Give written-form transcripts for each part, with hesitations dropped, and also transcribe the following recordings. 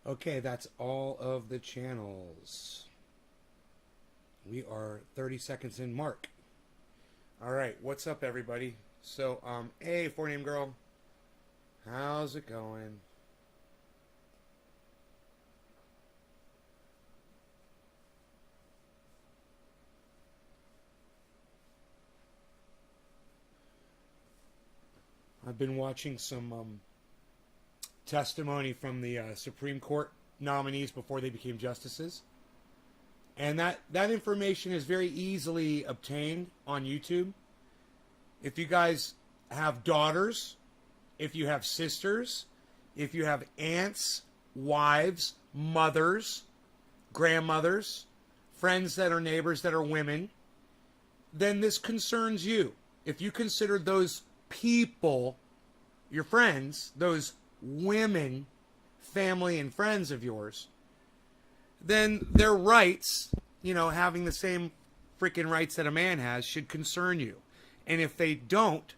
Okay, that's all of the channels. We are 30 seconds in. Mark. All right, what's up, everybody? So, hey, four name girl. How's it going? I've been watching some testimony from the Supreme Court nominees before they became justices. And that information is very easily obtained on YouTube. If you guys have daughters, if you have sisters, if you have aunts, wives, mothers, grandmothers, friends that are neighbors that are women, then this concerns you. If you consider those people your friends, those women, family and friends of yours, then their rights, having the same freaking rights that a man has, should concern you. And if they don't,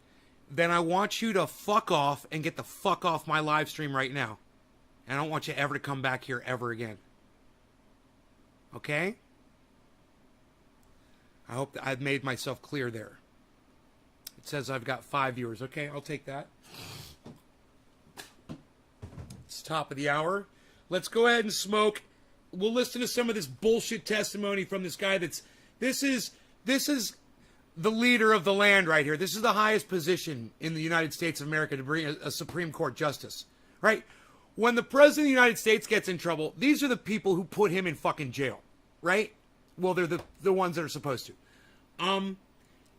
then I want you to fuck off and get the fuck off my live stream right now. And I don't want you ever to come back here ever again. Okay? I hope that I've made myself clear there. It says I've got 5 viewers. Okay, I'll take that. It's top of the hour. Let's go ahead and smoke. We'll listen to some of this bullshit testimony from this guy this is the leader of the land right here. This is the highest position in the United States of America to bring a Supreme Court justice, right? When the president of the United States gets in trouble, these are the people who put him in fucking jail, right? Well, they're the ones that are supposed to.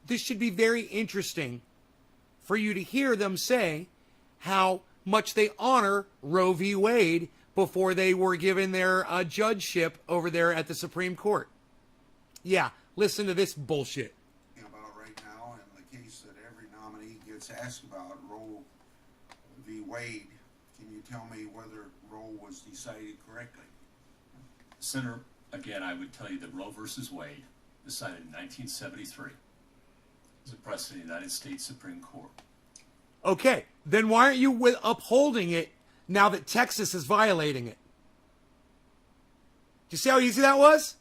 This should be very interesting for you to hear them say how much they honor Roe v. Wade before they were given their judgeship over there at the Supreme Court. Yeah, listen to this bullshit. About right now, in the case that every nominee gets asked about, Roe v. Wade, can you tell me whether Roe was decided correctly? Senator, again, I would tell you that Roe versus Wade, decided in 1973, is a precedent in the United States Supreme Court. Okay, then why aren't you upholding it now that Texas is violating it? Do you see how easy that was?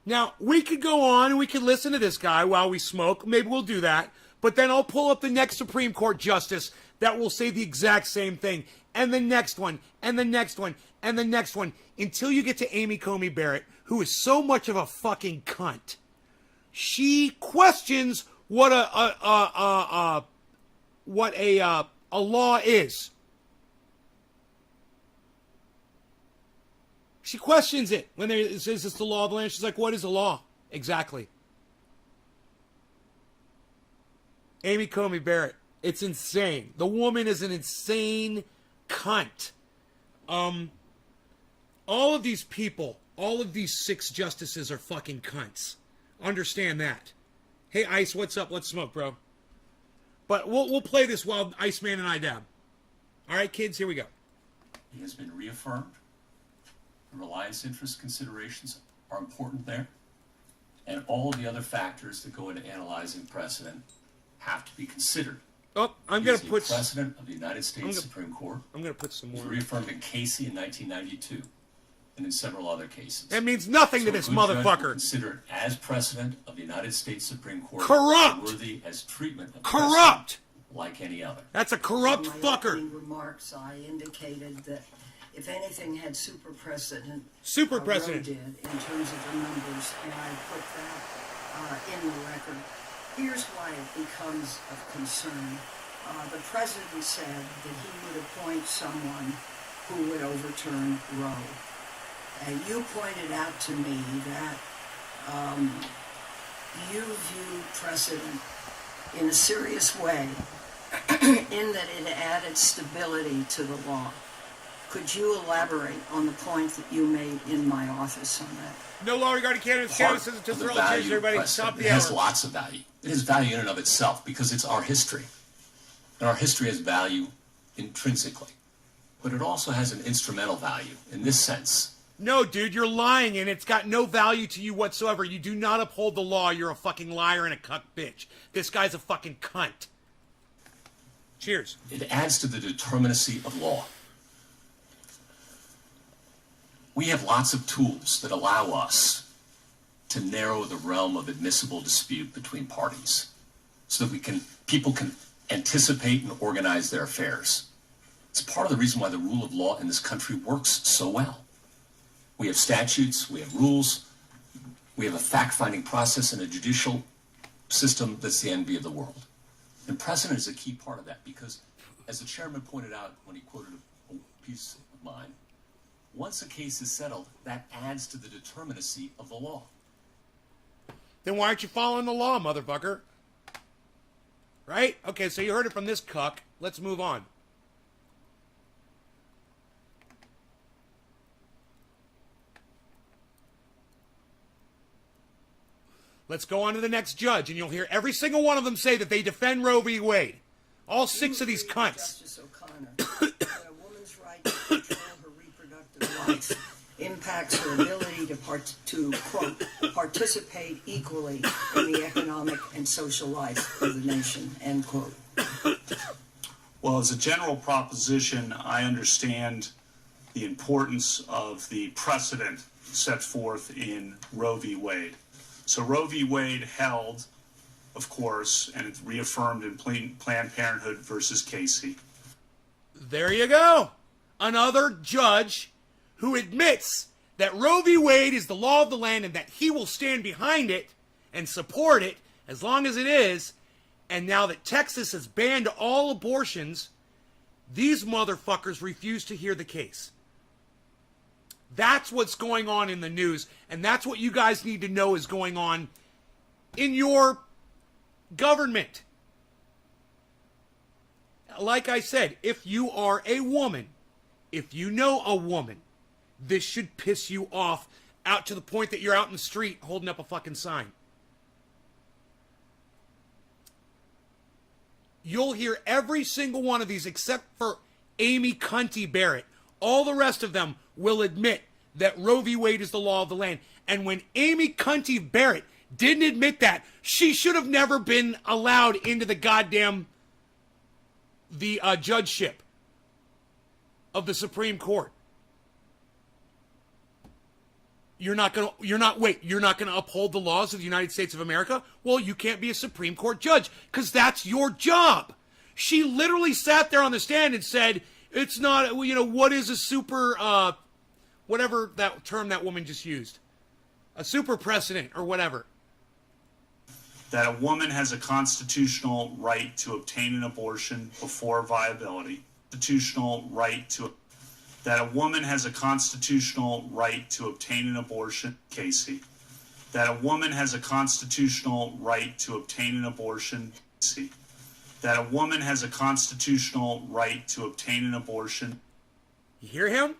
Now, we could go on and we could listen to this guy while we smoke. Maybe we'll do that. But then I'll pull up the next Supreme Court justice that will say the exact same thing. And the next one, and the next one, and the next one. Until you get to Amy Coney Barrett, who is so much of a fucking cunt. She questions what a law is. She questions it when it says it's the law of the land. She's like, what is the law? Exactly. Amy Coney Barrett. It's insane. The woman is an insane cunt. All of these people, all of these 6 justices are fucking cunts. Understand that. Hey, Ice, what's up? Let's smoke, bro. But we'll play this while Iceman and I dab. All right, kids, here we go. He has been reaffirmed. The reliance interest considerations are important there. And all the other factors that go into analyzing precedent have to be considered. Oh, I'm going to put... President of the United States Supreme Court. I'm going to put some more... was reaffirmed in Casey in 1992 and in several other cases. That means nothing to this motherfucker. Considered as President of the United States Supreme Court. Corrupt! Worthy as treatment of corrupt! Like any other. That's a corrupt in fucker. In my remarks, I indicated that if anything had super precedent, Super Roe precedent did in terms of the numbers, and I put that in the record. Here's why it becomes of concern. The president said that he would appoint someone who would overturn Roe. And you pointed out to me that you view precedent in a serious way, in that it added stability to the law. Could you elaborate on the point that you made in my office on that? No law regarding cannabis. Cannabis isn't just for change, everybody. Stop the hour. It has lots of value. It has value in and of itself because it's our history. And our history has value intrinsically. But it also has an instrumental value in this sense. No, dude, you're lying, and it's got no value to you whatsoever. You do not uphold the law. You're a fucking liar and a cuck bitch. This guy's a fucking cunt. Cheers. It adds to the determinacy of law. We have lots of tools that allow us to narrow the realm of admissible dispute between parties so that people can anticipate and organize their affairs. It's part of the reason why the rule of law in this country works so well. We have statutes, we have rules, we have a fact-finding process and a judicial system that's the envy of the world. And precedent is a key part of that because, as the chairman pointed out when he quoted a piece of mine, once a case is settled, that adds to the determinacy of the law. Then why aren't you following the law, motherfucker? Right? Okay, so you heard it from this cuck. Let's move on. Let's go on to the next judge, and you'll hear every single one of them say that they defend Roe v. Wade. All six of these cunts. Justice O'Connor, that a woman's right to control her reproductive life impacts her ability to quote, participate equally in the economic and social life of the nation, end quote. Well, as a general proposition, I understand the importance of the precedent set forth in Roe v. Wade. So Roe v. Wade held, of course, and it's reaffirmed in Planned Parenthood versus Casey. There you go. Another judge who admits that Roe v. Wade is the law of the land and that he will stand behind it and support it as long as it is. And now that Texas has banned all abortions, these motherfuckers refuse to hear the case. That's what's going on in the news, and that's what you guys need to know is going on in your government. Like I said, if you are a woman, if you know a woman, this should piss you off out to the point that you're out in the street holding up a fucking sign. You'll hear every single one of these except for Amy Cunty Barrett. All the rest of them will admit that Roe v. Wade is the law of the land. And when Amy Cunty Barrett didn't admit that, she should have never been allowed into the goddamn judgeship of the Supreme Court. You're not gonna uphold the laws of the United States of America? Well, you can't be a Supreme Court judge, because that's your job. She literally sat there on the stand and said, it's not, what is a super, whatever that term that woman just used. A super precedent or whatever. That a woman has a constitutional right to obtain an abortion before viability. Constitutional right to... That a woman has a constitutional right to obtain an abortion, Casey. That a woman has a constitutional right to obtain an abortion, Casey. That a woman has a constitutional right to obtain an abortion. You hear him?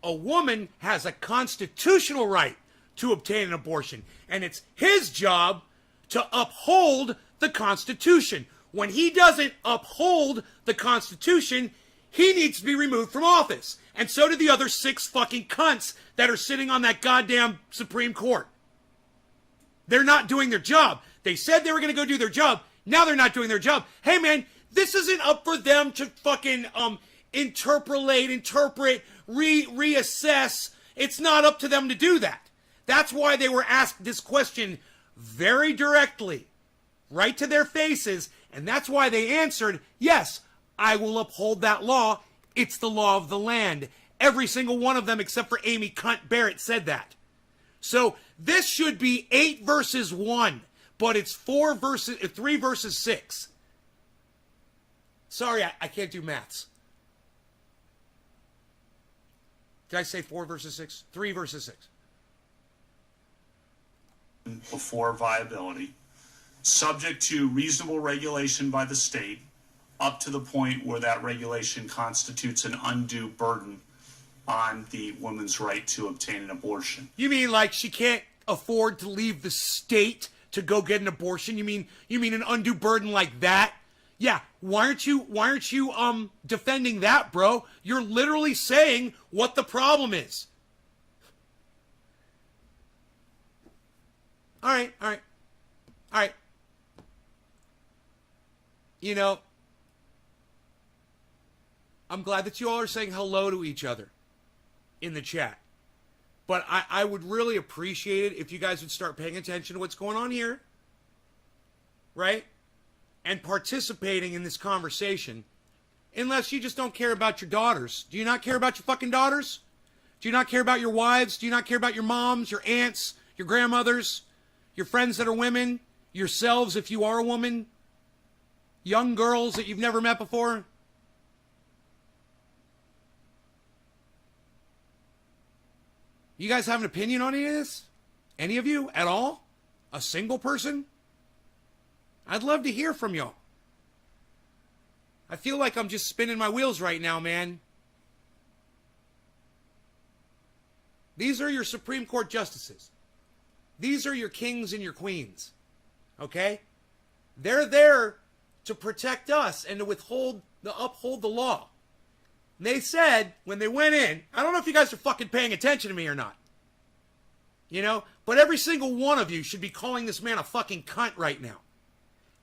A woman has a constitutional right to obtain an abortion, and it's his job to uphold the Constitution. When he doesn't uphold the Constitution, he needs to be removed from office. And so do the other 6 fucking cunts that are sitting on that goddamn Supreme Court. They're not doing their job. They said they were going to go do their job. Now they're not doing their job. Hey, man, this isn't up for them to fucking interpret, reassess. It's not up to them to do that. That's why they were asked this question very directly, right to their faces, and that's why they answered, yes, I will uphold that law. It's the law of the land. Every single one of them except for Amy Cunt Barrett said that. So this should be 8 versus 1, but it's 3 versus 6. Sorry, I can't do maths. Did I say 4 versus 6? 3 versus 6. Before viability, subject to reasonable regulation by the state, up to the point where that regulation constitutes an undue burden on the woman's right to obtain an abortion. You mean like she can't afford to leave the state to go get an abortion? You mean an undue burden like that? Yeah, why aren't you defending that, bro? You're literally saying what the problem is. All right. I'm glad that you all are saying hello to each other in the chat. But I would really appreciate it if you guys would start paying attention to what's going on here. Right? And participating in this conversation. Unless you just don't care about your daughters. Do you not care about your fucking daughters? Do you not care about your wives? Do you not care about your moms, your aunts, your grandmothers, your friends that are women, yourselves if you are a woman, young girls that you've never met before? You guys have an opinion on any of this? Any of you at all? A single person? I'd love to hear from y'all. I feel like I'm just spinning my wheels right now, man. These are your Supreme Court justices. These are your kings and your queens. Okay? They're there to protect us and to uphold the law. And they said, when they went in, I don't know if you guys are fucking paying attention to me or not. You know? But every single one of you should be calling this man a fucking cunt right now.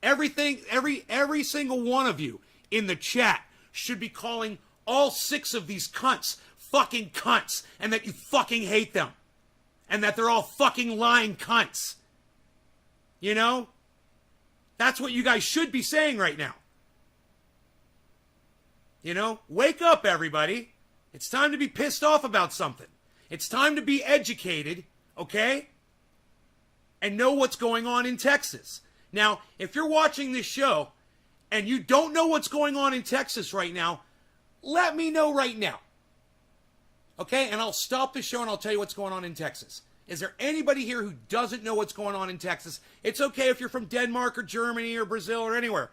Every single one of you in the chat should be calling all 6 of these cunts fucking cunts, and that you fucking hate them. And that they're all fucking lying cunts. You know? That's what you guys should be saying right now. You know? Wake up, everybody. It's time to be pissed off about something. It's time to be educated, okay? And know what's going on in Texas. Now, if you're watching this show and you don't know what's going on in Texas right now, let me know right now. Okay? And I'll stop the show and I'll tell you what's going on in Texas. Is there anybody here who doesn't know what's going on in Texas? It's okay if you're from Denmark or Germany or Brazil or anywhere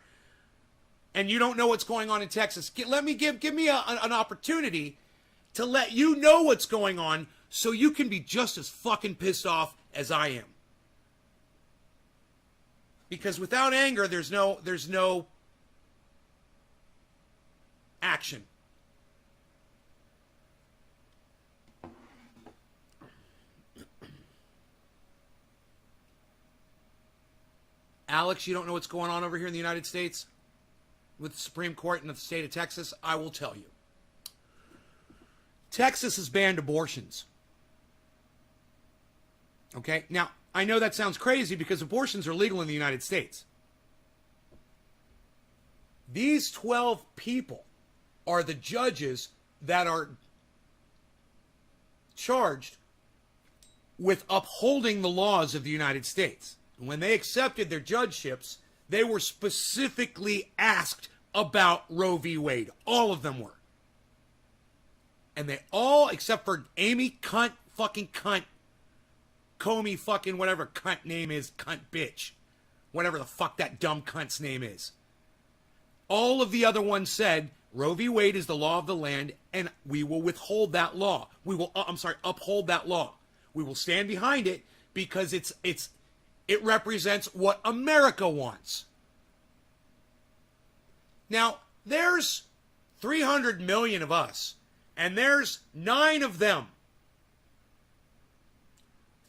and you don't know what's going on in Texas. Give me an opportunity to let you know what's going on so you can be just as fucking pissed off as I am. Because without anger, there's no action. Alex, you don't know what's going on over here in the United States with the Supreme Court in the state of Texas? I will tell you. Texas has banned abortions. Okay? Now, I know that sounds crazy because abortions are legal in the United States. These 12 people are the judges that are charged with upholding the laws of the United States. And when they accepted their judgeships, they were specifically asked about Roe v. Wade. All of them were. And they all, except for Amy Cunt, Comey fucking whatever cunt name is, cunt bitch. Whatever the fuck that dumb cunt's name is. All of the other ones said, Roe v. Wade is the law of the land, and we will withhold that law. We will, uphold that law. We will stand behind it because it represents what America wants. Now, there's 300 million of us, and there's 9 of them.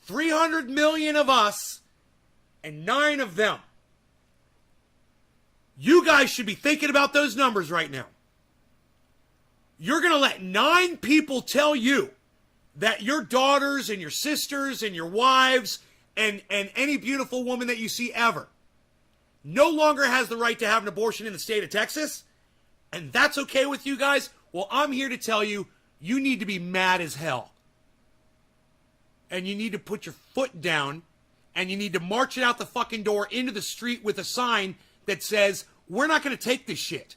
300 million of us, and 9 of them. You guys should be thinking about those numbers right now. You're going to let 9 people tell you that your daughters and your sisters and your wives and any beautiful woman that you see ever no longer has the right to have an abortion in the state of Texas, and that's okay with you guys? Well, I'm here to tell you, you need to be mad as hell. And you need to put your foot down, and you need to march it out the fucking door into the street with a sign that says, we're not going to take this shit.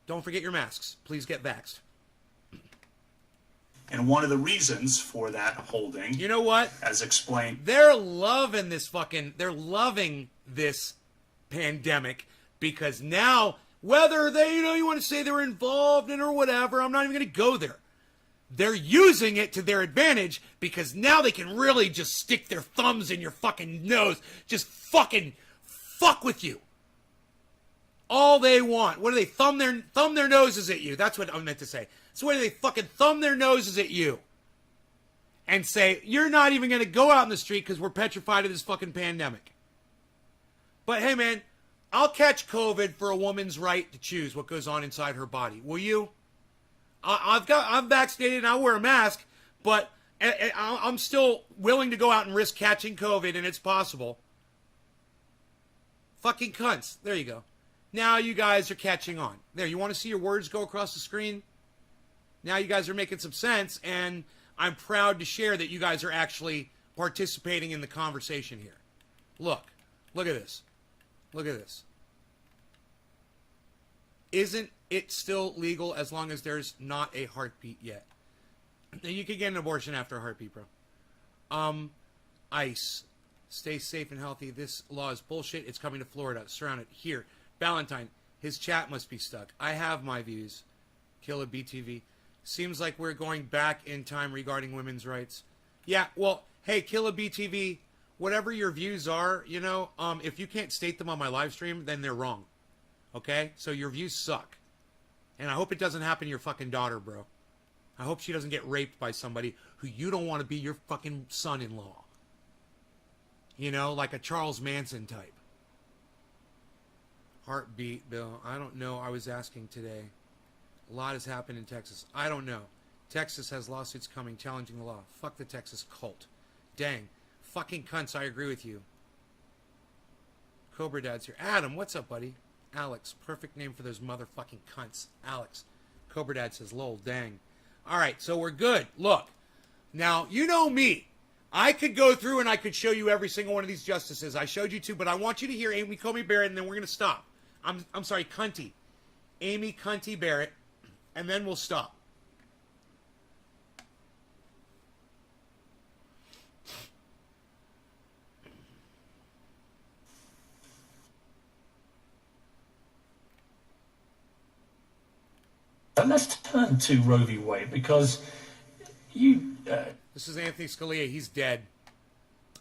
Don't forget your masks. Please get vaxxed. And one of the reasons for that holding, you know what? as explained, They're loving this pandemic because now, whether they, you want to say they were involved in or whatever, I'm not even going to go there. They're using it to their advantage because now they can really just stick their thumbs in your fucking nose, just fucking fuck with you. All they want. What do they thumb their noses at you? That's what I meant to say. So what do they fucking thumb their noses at you and say, you're not even going to go out in the street because we're petrified of this fucking pandemic. But hey, man, I'll catch COVID for a woman's right to choose what goes on inside her body. Will you? I'm vaccinated and I'll wear a mask, but I'm still willing to go out and risk catching COVID, and it's possible. Fucking cunts. There you go. Now you guys are catching on. There, you want to see your words go across the screen? Now you guys are making some sense, and I'm proud to share that you guys are actually participating in the conversation here. Look at this. Look at this. Isn't it still legal as long as there's not a heartbeat yet? You can get an abortion after a heartbeat, bro. ICE. Stay safe and healthy. This law is bullshit. It's coming to Florida. Surrounded. Here. Valentine. His chat must be stuck. I have my views. Killer BTV. Seems like we're going back in time regarding women's rights. Yeah, well, hey, Killer BTV, whatever your views are, you know, if you can't state them on my live stream, then they're wrong. Okay? So your views suck. And I hope it doesn't happen to your fucking daughter, bro. I hope she doesn't get raped by somebody who you don't want to be your fucking son-in-law. You know, like a Charles Manson type. Heartbeat, Bill. I don't know. I was asking today. A lot has happened in Texas. I don't know. Texas has lawsuits coming challenging the law. Fuck the Texas cult. Dang. Fucking cunts, I agree with you. Cobra Dad's here. Adam, what's up, buddy? Alex. Perfect name for those motherfucking cunts. Alex. Cobra Dad says, lol, dang. Alright, so we're good. Look. Now, you know me. I could go through and I could show you every single one of these justices. I showed you two, but I want you to hear Amy Coney Barrett, and then we're going to stop. I'm sorry, Cunty. Amy Cunty Barrett, and then we'll stop. But let's turn to Roe v. Wade, because you... This is Anthony Scalia. He's dead.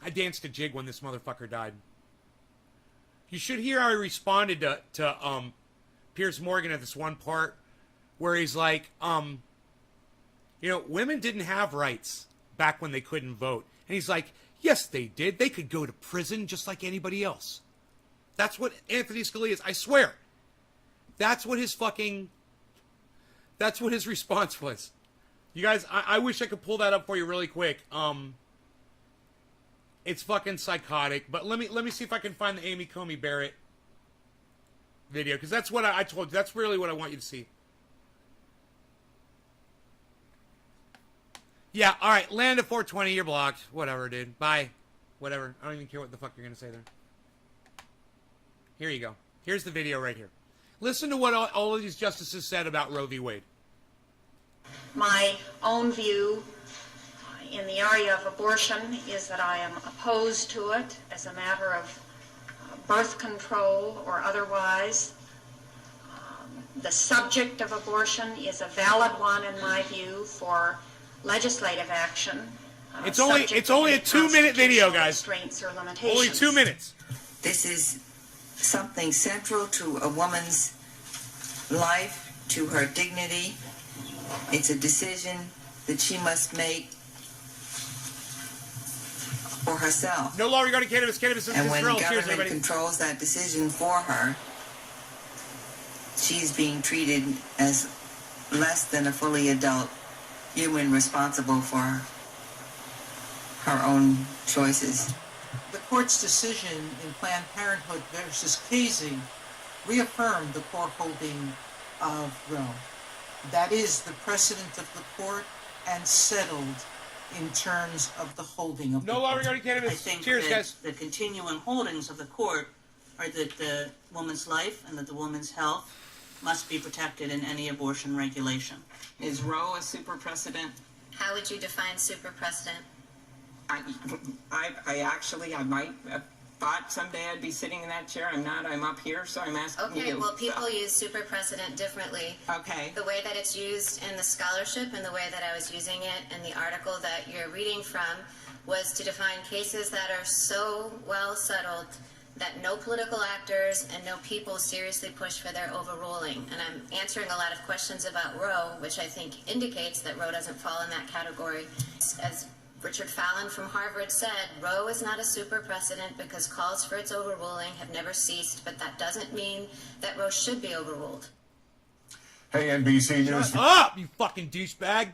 I danced a jig when this motherfucker died. You should hear how I responded to Piers Morgan at this one part where he's like, you know, women didn't have rights back when they couldn't vote. And he's like, yes, they did. They could go to prison just like anybody else. That's what Anthony Scalia is. I swear. That's what his response was. You guys, I wish I could pull that up for you really quick. It's fucking psychotic. But let me see if I can find the Amy Coney Barrett video, because that's what I told you. That's really what I want you to see. Yeah, all right. Land of 420. You're blocked. Whatever, dude. Bye. Whatever. I don't even care what the fuck you're gonna say there. Here you go. Here's the video right here. Listen to what all of these justices said about Roe v. Wade. My own view in the area of abortion is that I am opposed to it as a matter of birth control or otherwise. The subject of abortion is a valid one in my view for legislative action. It's only a 2-minute video, guys. Restraints or limitations. Only 2 minutes. This is something central to a woman's life, to her dignity. It's a decision that she must make for herself. No law regarding cannabis. Cannabis is And when the controlled. Cheers, government everybody. controls that decision for her, she's being treated as less than a fully adult human responsible for her own choices. The court's decision in Planned Parenthood versus Casey reaffirmed the core holding of Roe. That is the precedent of the court and settled in terms of the holding of the No law court. regarding I cannabis. think Cheers, that guys. the continuing holdings of the court are that the woman's life and that the woman's health must be protected in any abortion regulation. Is Roe a super precedent? How would you define super precedent? I might have thought someday I'd be sitting in that chair. I'm not. I'm up here, so I'm asking you. Okay, well, people use super precedent differently. Okay. The way that it's used in the scholarship and the way that I was using it in the article that you're reading from was to define cases that are so well settled that no political actors and no people seriously push for their overruling. And I'm answering a lot of questions about Roe, which I think indicates that Roe doesn't fall in that category. As Richard Fallon from Harvard said, Roe is not a super precedent because calls for its overruling have never ceased, but that doesn't mean that Roe should be overruled. Hey, NBC News. Shut up, you fucking douchebag.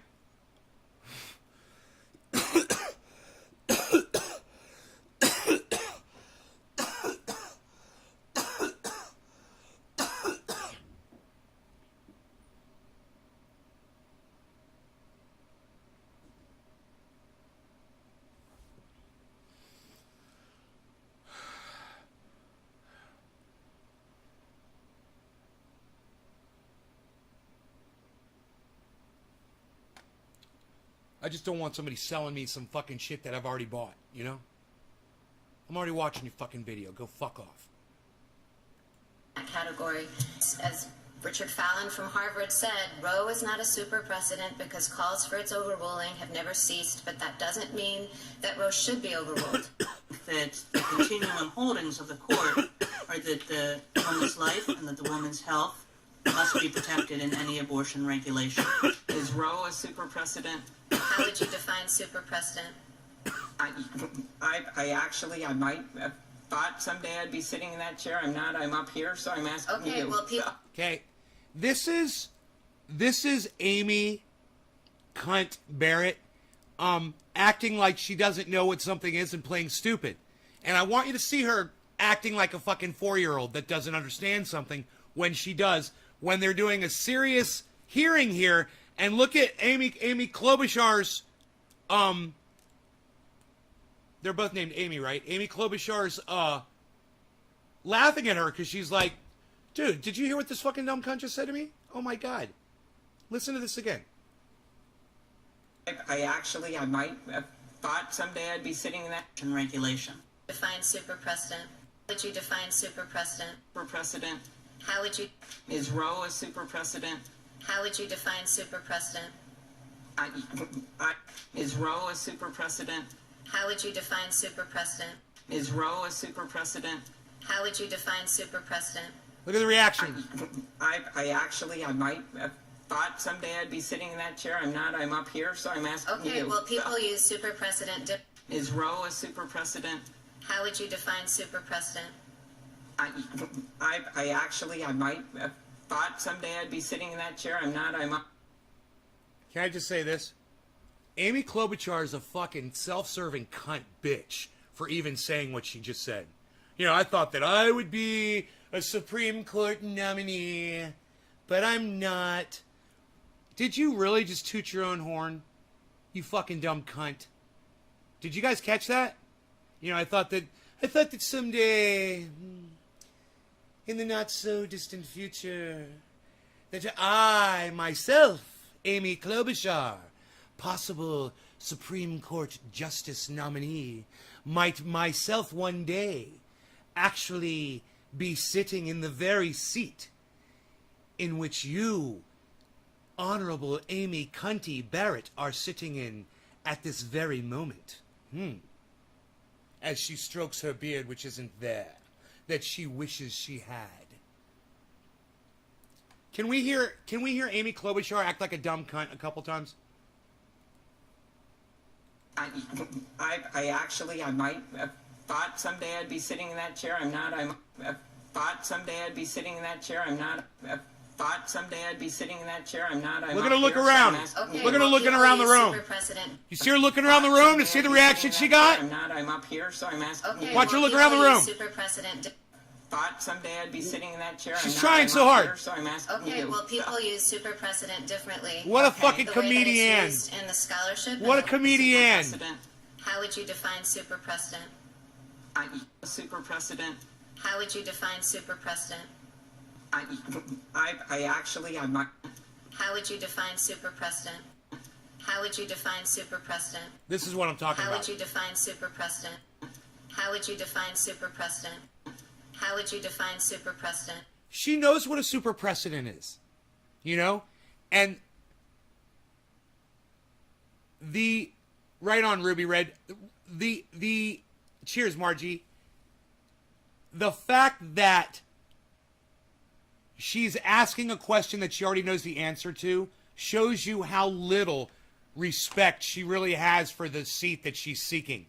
I just don't want somebody selling me some fucking shit that I've already bought, you know? I'm already watching your fucking video. Go fuck off. That category, as Richard Fallon from Harvard said, Roe is not a super precedent because calls for its overruling have never ceased, but that doesn't mean that Roe should be overruled. That the continuing holdings of the court are that the woman's life and that the woman's health must be protected in any abortion regulation. Is Roe a super precedent? How would you define super precedent? I actually, I might have thought someday I'd be sitting in that chair. I'm not. I'm up here, so I'm asking Okay, you. well, people... Okay, this is Amy Cunt Barrett acting like she doesn't know what something is and playing stupid. And I want you to see her acting like a fucking 4-year-old that doesn't understand something when she does, when they're doing a serious hearing here. And look at Amy Klobuchar's, they're both named Amy, right? Amy Klobuchar's laughing at her because she's like, dude, did you hear what this fucking dumb cunt just said to me? Oh my God. Listen to this again. I might have thought someday I'd be sitting in that Regulation. Define super precedent. How would you define super precedent? super precedent. How would you... Is Roe a super precedent? How would you define super precedent? Is Roe a super precedent? How would you define super precedent? Is Roe a super precedent? How would you define super precedent? Look at the reaction. I might have thought someday I'd be sitting in that chair. I'm not. I'm up here, so I'm asking Okay, you. well, people use super precedent. Is Roe a super precedent? How would you define super precedent? I might have thought someday I'd be sitting in that chair. I'm not. I'm up. Can I just say this? Amy Klobuchar is a fucking self-serving cunt bitch for even saying what she just said. You know, I thought that I would be a Supreme Court nominee, but I'm not. Did you really just toot your own horn? You fucking dumb cunt. Did you guys catch that? You know, I thought that someday, in the not so distant future, that I, myself, Amy Klobuchar, possible Supreme Court Justice nominee, might myself one day actually be sitting in the very seat in which you, Honorable Amy Cunty Barrett, are sitting in at this very moment. As she strokes her beard, which isn't there, that she wishes she had. Can we hear Amy Klobuchar act like a dumb cunt a couple times? I might have thought someday I'd be sitting in that chair. I'm not. I'm thought someday I'd be sitting in that chair. I'm not. Thought someday I'd be sitting in that chair. I'm not. I'm Look at her up look here, so around. I'm asking Okay, you. Look at her well, looking people around the use room. super precedent. You see her looking around the room to see the reaction she got? I'm not. I'm up here, so I'm asking Okay, you. Watch her well, look around the people room. use super precedent. Thought someday I'd be sitting in that chair. She's I'm trying not, so I'm up hard. Here, so I'm asking Okay, you. well, people use super precedent differently. What a fucking The way that it's comedian. used in the scholarship. What a and comedian. Precedent. How would you define super precedent? Super precedent. How would you define super precedent? I might. How would you define super precedent? How would you define super precedent? This is what I'm talking How about. would you define super precedent? How would you define super precedent? How would you define super precedent? She knows what a super precedent is. You know? And the right on Ruby Red, the cheers, Margie. The fact that she's asking a question that she already knows the answer to shows you how little respect she really has for the seat that she's seeking.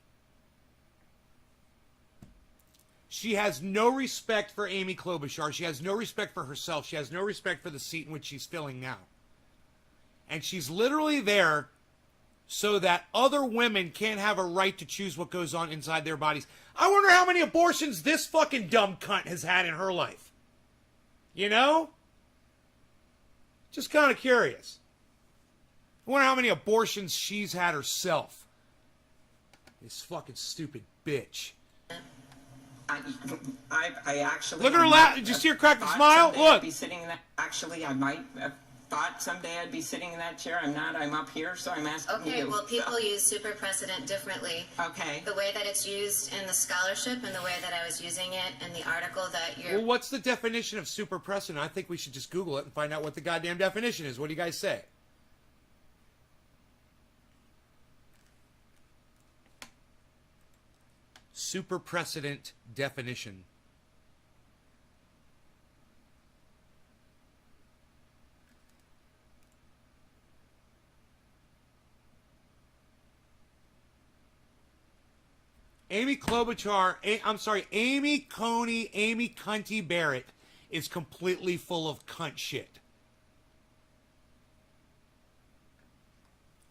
She has no respect for Amy Klobuchar. She has no respect for herself. She has no respect for the seat in which she's filling now. And she's literally there so that other women can't have a right to choose what goes on inside their bodies. I wonder how many abortions this fucking dumb cunt has had in her life. You know? Just kind of curious. I wonder how many abortions she's had herself. This fucking stupid bitch. I actually... Look at her laugh. Did you see her crack the smile? Look. I'd be sitting in that, actually, I might have thought someday I'd be sitting in that chair. I'm not. I'm up here, so I'm asking Okay, you. well, people use super precedent differently. Okay. The way that it's used in the scholarship and the way that I was using it in the article that you're... Well, what's the definition of super precedent? I think we should just Google it and find out what the goddamn definition is. What do you guys say? Super precedent definition. Amy Klobuchar, Amy Coney, Amy Cunty Barrett is completely full of cunt shit.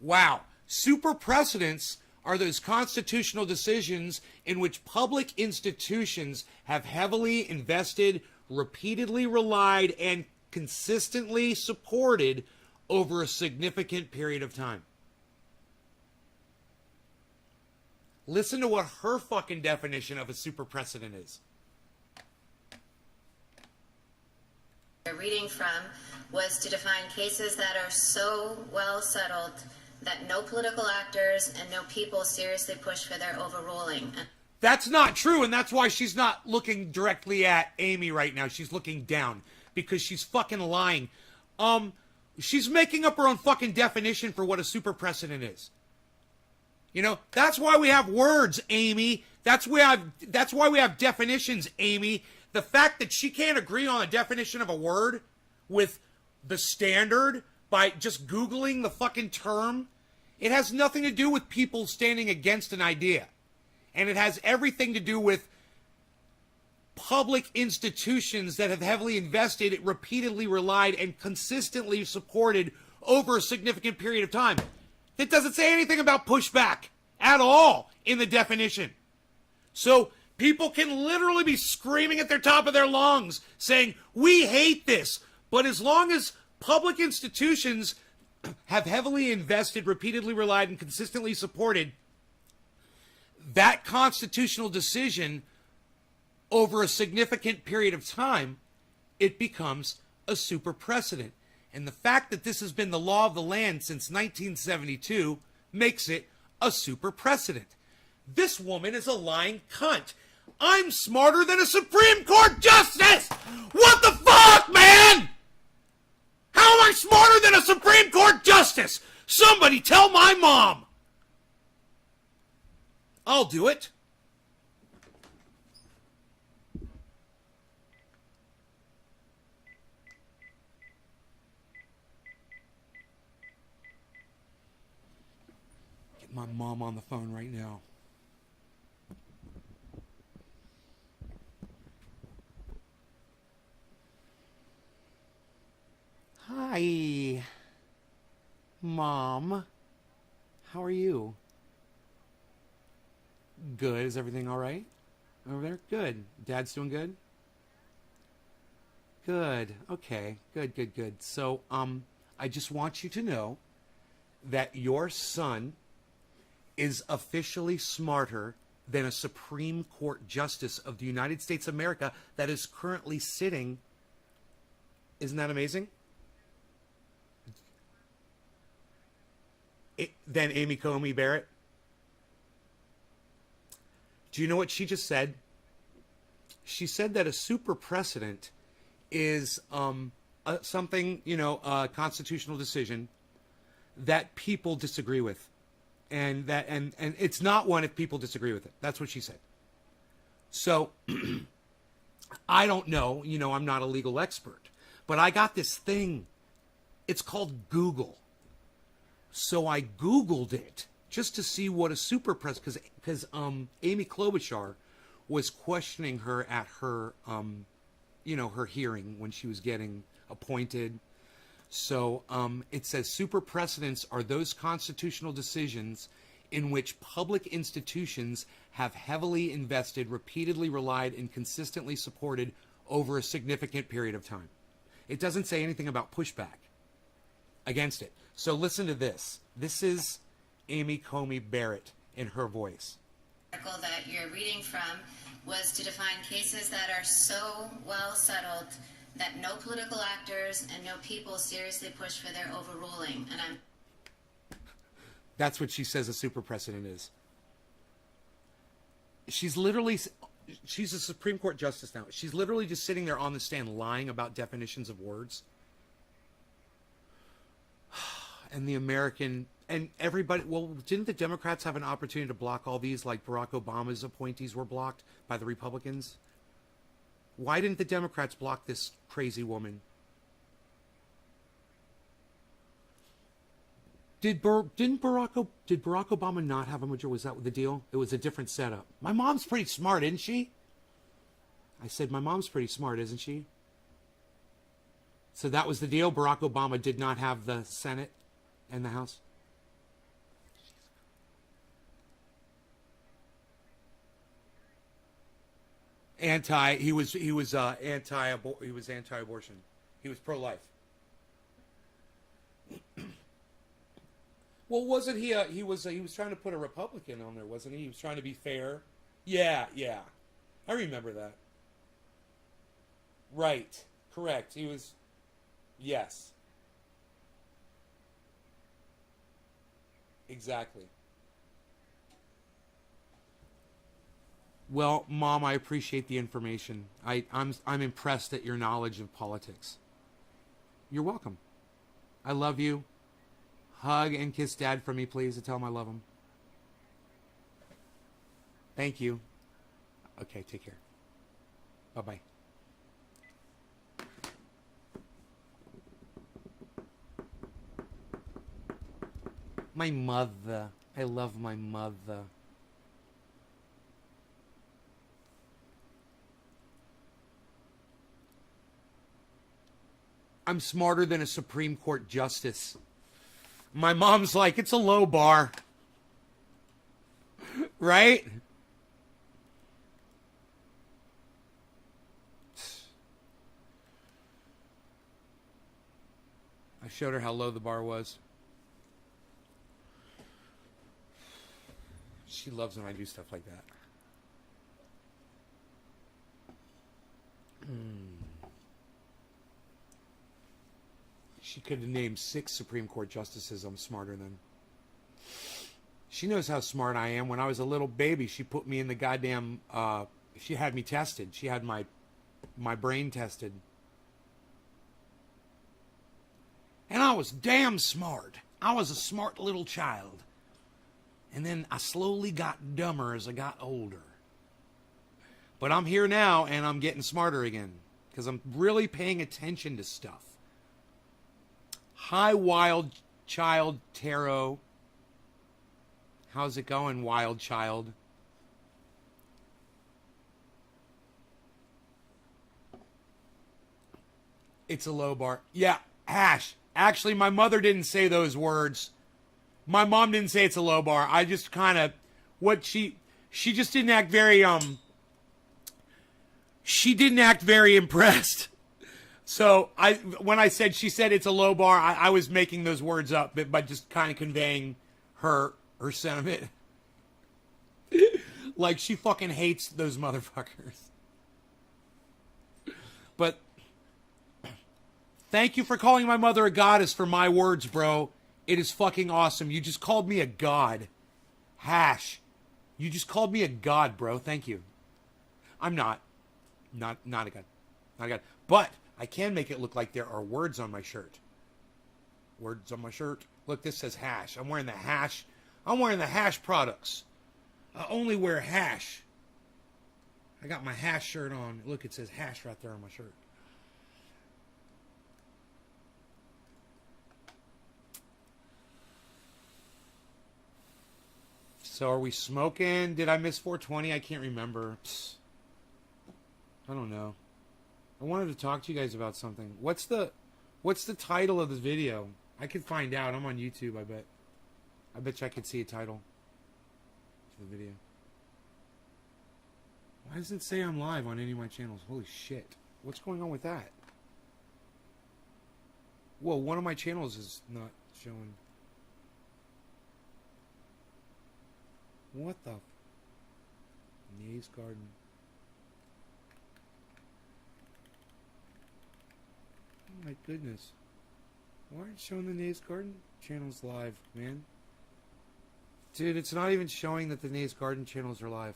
Wow. Super precedents are those constitutional decisions in which public institutions have heavily invested, repeatedly relied, and consistently supported over a significant period of time. Listen to what her fucking definition of a super precedent is. Reading from was to define cases that are so well settled that no political actors and no people seriously push for their overruling. That's not true, and that's why she's not looking directly at Amy right now. She's looking down because she's fucking lying. She's making up her own fucking definition for what a super precedent is. You know, that's why we have words, Amy. That's why we have definitions, Amy. The fact that she can't agree on a definition of a word with the standard by just Googling the fucking term, it has nothing to do with people standing against an idea. And it has everything to do with public institutions that have heavily invested, repeatedly relied, and consistently supported over a significant period of time. It doesn't say anything about pushback at all in the definition. So people can literally be screaming at the top of their lungs saying, we hate this. But as long as public institutions have heavily invested, repeatedly relied, and consistently supported that constitutional decision over a significant period of time, it becomes a super precedent. And the fact that this has been the law of the land since 1972 makes it a super precedent. This woman is a lying cunt. I'm smarter than a Supreme Court justice! What the fuck, man? How am I smarter than a Supreme Court justice? Somebody tell my mom! I'll do it. Get my mom on the phone right now. Hi, Mom. How are you? Good. Is everything all right over there? Good. Dad's doing good? Good. Okay. Good. So, I just want you to know that your son is officially smarter than a Supreme Court Justice of the United States of America that is currently sitting. Isn't that amazing? Than Amy Coney Barrett. Do you know what she just said? She said that a super precedent is something, a constitutional decision that people disagree with. And it's not one if people disagree with it. That's what she said. So I don't know, I'm not a legal expert, but I got this thing. It's called Google. So I Googled it just to see what a super president, because Amy Klobuchar was questioning her at her, her hearing when she was getting appointed. So it says super precedents are those constitutional decisions in which public institutions have heavily invested, repeatedly relied, and consistently supported over a significant period of time. It doesn't say anything about pushback against it. So listen to this. This is Amy Coney Barrett in her voice. The article that you're reading from was to define cases that are so well settled that no political actors and no people seriously push for their overruling. And That's what she says a super precedent is. She's a Supreme Court justice now. She's literally just sitting there on the stand lying about definitions of words. And the American, and everybody, well, didn't the Democrats have an opportunity to block all these, like Barack Obama's appointees were blocked by the Republicans? Why didn't the Democrats block this crazy woman? Did Barack Obama not have a majority? Was that the deal? It was a different setup. My mom's pretty smart, isn't she? I said, my mom's pretty smart, isn't she? So that was the deal? Barack Obama did not have the Senate and the House? He was anti-abortion. He was pro-life. Well, wasn't he? He was trying to put a Republican on there, wasn't he? He was trying to be fair. Yeah. I remember that. Right. Correct. He was. Yes. Exactly. Well, Mom, I appreciate the information. I'm impressed at your knowledge of politics. You're welcome. I love you. Hug and kiss Dad for me, please, and tell him I love him. Thank you. Okay, take care. Bye-bye. My mother. I love my mother. I'm smarter than a Supreme Court justice. My mom's like, it's a low bar. Right? I showed her how low the bar was. She loves when I do stuff like that. She could have named 6 Supreme Court justices I'm smarter than. She knows how smart I am. When I was a little baby, she put me in the goddamn... she had me tested. She had my brain tested. And I was damn smart. I was a smart little child. And then I slowly got dumber as I got older. But I'm here now, and I'm getting smarter again. Because I'm really paying attention to stuff. Hi, Wild Child Tarot. How's it going, Wild Child? It's a low bar. Yeah, Hash. Actually, my mother didn't say those words. My mom didn't say it's a low bar. I just kind of... she just didn't act very, she didn't act very impressed. So when I said, she said it's a low bar, I was making those words up, but just kind of conveying her sentiment. Like, she fucking hates those motherfuckers. But thank you for calling my mother a goddess for my words, bro. It is fucking awesome. You just called me a god. Hash. You just called me a god, bro. Thank you. I'm not. Not a god. Not a god. But I can make it look like there are words on my shirt. Words on my shirt. Look, this says Hash. I'm wearing the Hash. I'm wearing the Hash products. I only wear Hash. I got my Hash shirt on. Look, it says Hash right there on my shirt. So are we smoking? Did I miss 420? I can't remember. Psst. I don't know. I wanted to talk to you guys about something. What's the title of this video? I could find out. I'm on YouTube, I bet. I bet you I could see a title to the video. Why does it say I'm live on any of my channels? Holy shit. What's going on with that? Whoa, one of my channels is not showing. What the? Nays Garden. Oh my goodness. Why aren't showing the Nays Garden channels live, man? Dude, it's not even showing that the Nays Garden channels are live.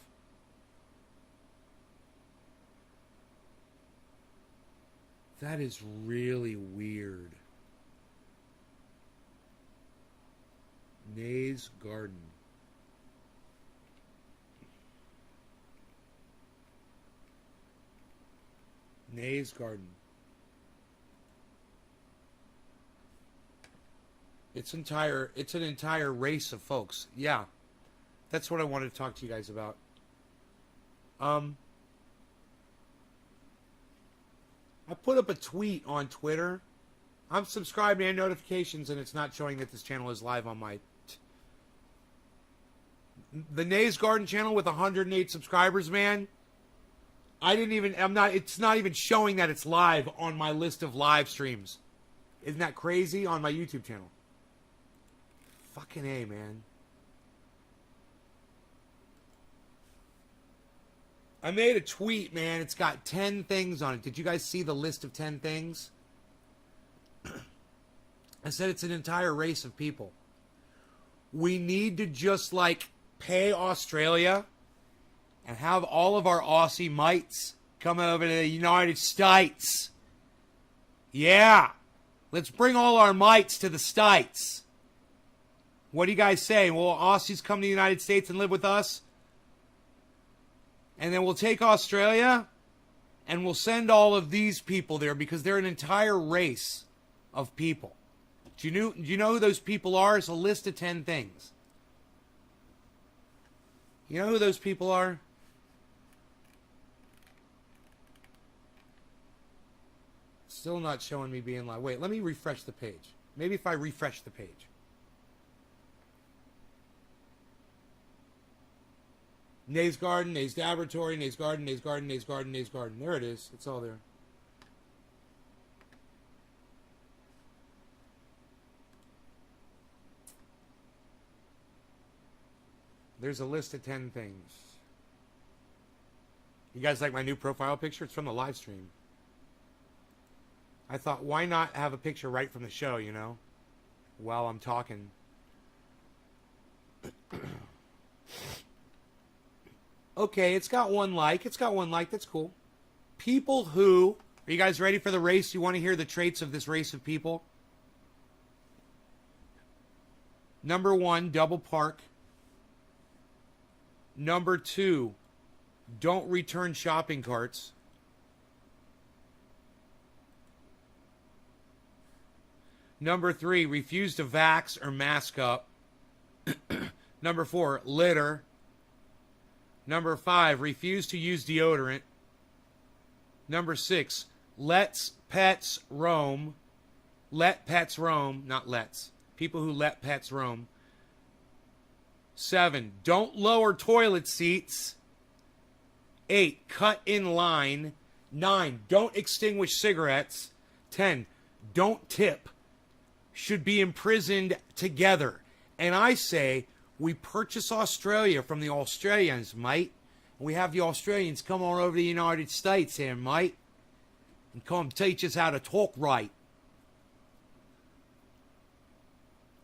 That is really weird. Nays Garden. Nays Garden. It's an entire race of folks. Yeah. That's what I wanted to talk to you guys about. I put up a tweet on Twitter. I'm subscribed and notifications, and it's not showing that this channel is live on my... The Nays Garden channel with 108 subscribers, man. It's not even showing that it's live on my list of live streams. Isn't that crazy? On my YouTube channel. Fucking A, man. I made a tweet, man. It's got 10 things on it. Did you guys see the list of 10 things? I said it's an entire race of people. We need to just, pay Australia and have all of our Aussie mites come over to the United States. Yeah. Let's bring all our mites to the States. What do you guys say? Will Aussies come to the United States and live with us? And then we'll take Australia and we'll send all of these people there because they're an entire race of people. Do you know who those people are? It's a list of 10 things. You know who those people are? Still not showing me being live. Wait, let me refresh the page. Maybe if I refresh the page. Nays Garden, Nays Laboratory, Nays Garden, Nays Garden, Nays Garden, Nays Garden. There it is. It's all there. There's a list of 10 things. You guys like my new profile picture? It's from the live stream. I thought, why not have a picture right from the show, you know? While I'm talking. Okay, it's got one like. It's got one like. That's cool. People who... Are you guys ready for the race? You want to hear the traits of this race of people? Number 1, double park. Number 2, don't return shopping carts. Number 3, refuse to vax or mask up. Number 4, litter. Number 5, refuse to use deodorant. Number 6, lets pets roam. Let pets roam, not lets. People who let pets roam. 7, don't lower toilet seats. 8, cut in line. 9, don't extinguish cigarettes. 10, don't tip. Should be imprisoned together. And I say, we purchase Australia from the Australians, mate. And we have the Australians come on over to the United States here, mate. And come teach us how to talk right.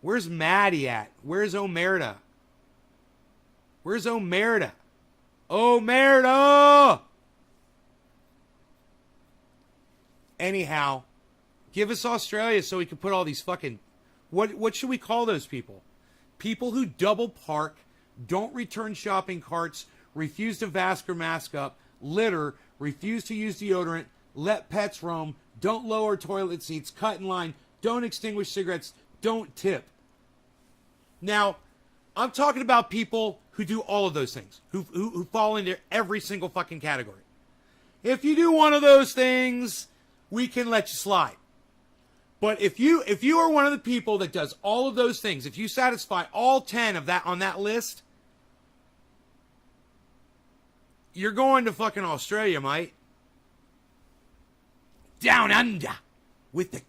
Where's Maddie at? Where's Omerta? Where's Omerta? Omerta! Anyhow, give us Australia so we can put all these fucking... What should we call those people? People who double park, don't return shopping carts, refuse to vax or mask up, litter, refuse to use deodorant, let pets roam, don't lower toilet seats, cut in line, don't extinguish cigarettes, don't tip. Now, I'm talking about people who do all of those things, who fall into every single fucking category. If you do one of those things, we can let you slide. But if you are one of the people that does all of those things, if you satisfy all 10 of that on that list, you're going to fucking Australia, mate. Down under with the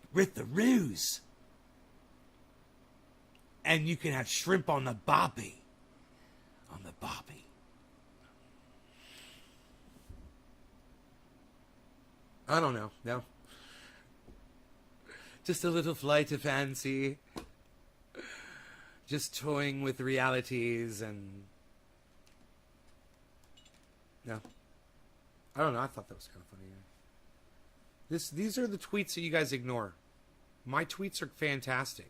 ruse. And you can have shrimp on the barbie. On the barbie. I don't know. No. Just a little flight of fancy. Just toying with realities and... No. I don't know. I thought that was kind of funny. These are the tweets that you guys ignore. My tweets are fantastic.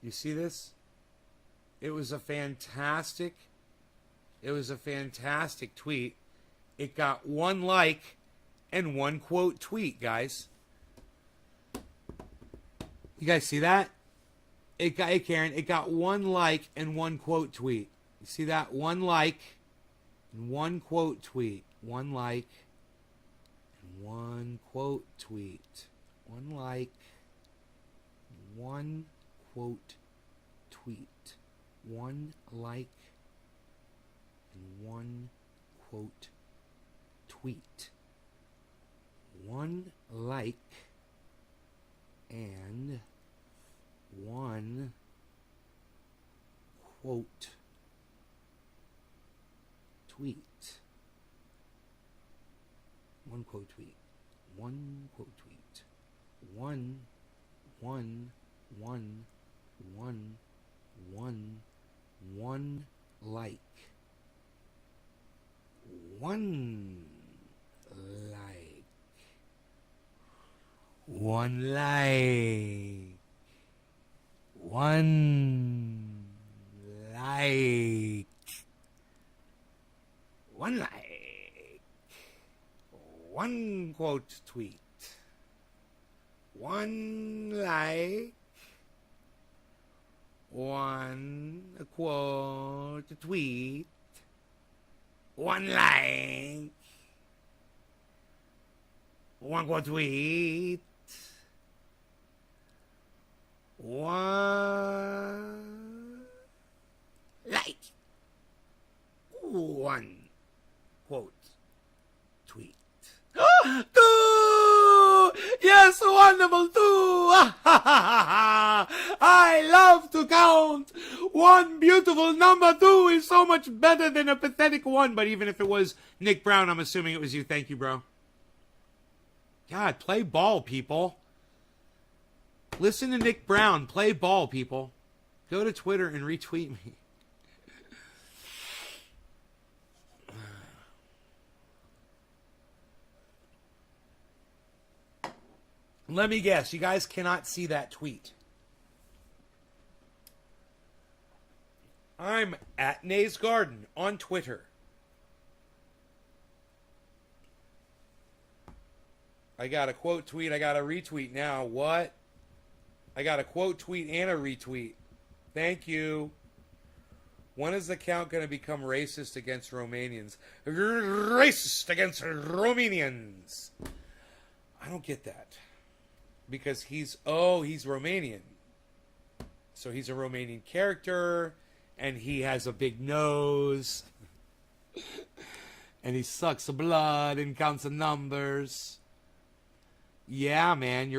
You see this? It was a fantastic tweet. It got 1 like and 1 quote tweet, guys. You guys see that? Hey Karen, it got 1 like and 1 quote tweet. You see that? 1 like and 1 quote tweet. 1 like and 1 quote tweet. 1 like, 1 quote tweet. 1 like and 1 quote tweet. 1 like and 1 quote tweet. 1 quote tweet. 1 quote tweet. 1 like. 1 like. 1 like. 1 like. 1 like. 1 quote tweet. 1 like. 1 quote tweet. 1 like. 1 quote tweet. 1 like. 1 quote tweet. 2! Yes, wonderful 2! I love to count. 1 beautiful number 2 is so much better than a pathetic 1. But even if it was Nick Brown, I'm assuming it was you. Thank you, bro. God, play ball, people. Listen to Nick Brown. Play ball, people. Go to Twitter and retweet me. Let me guess. You guys cannot see that tweet. I'm at Nays Garden on Twitter. I got a quote tweet. I got a retweet now. What? I got a quote tweet and a retweet. Thank you. When is the count going to become racist against Romanians? Racist against Romanians. I don't get that. Because he's Romanian. So he's a Romanian character. And he has a big nose. And he sucks the blood and counts the numbers. Yeah, man,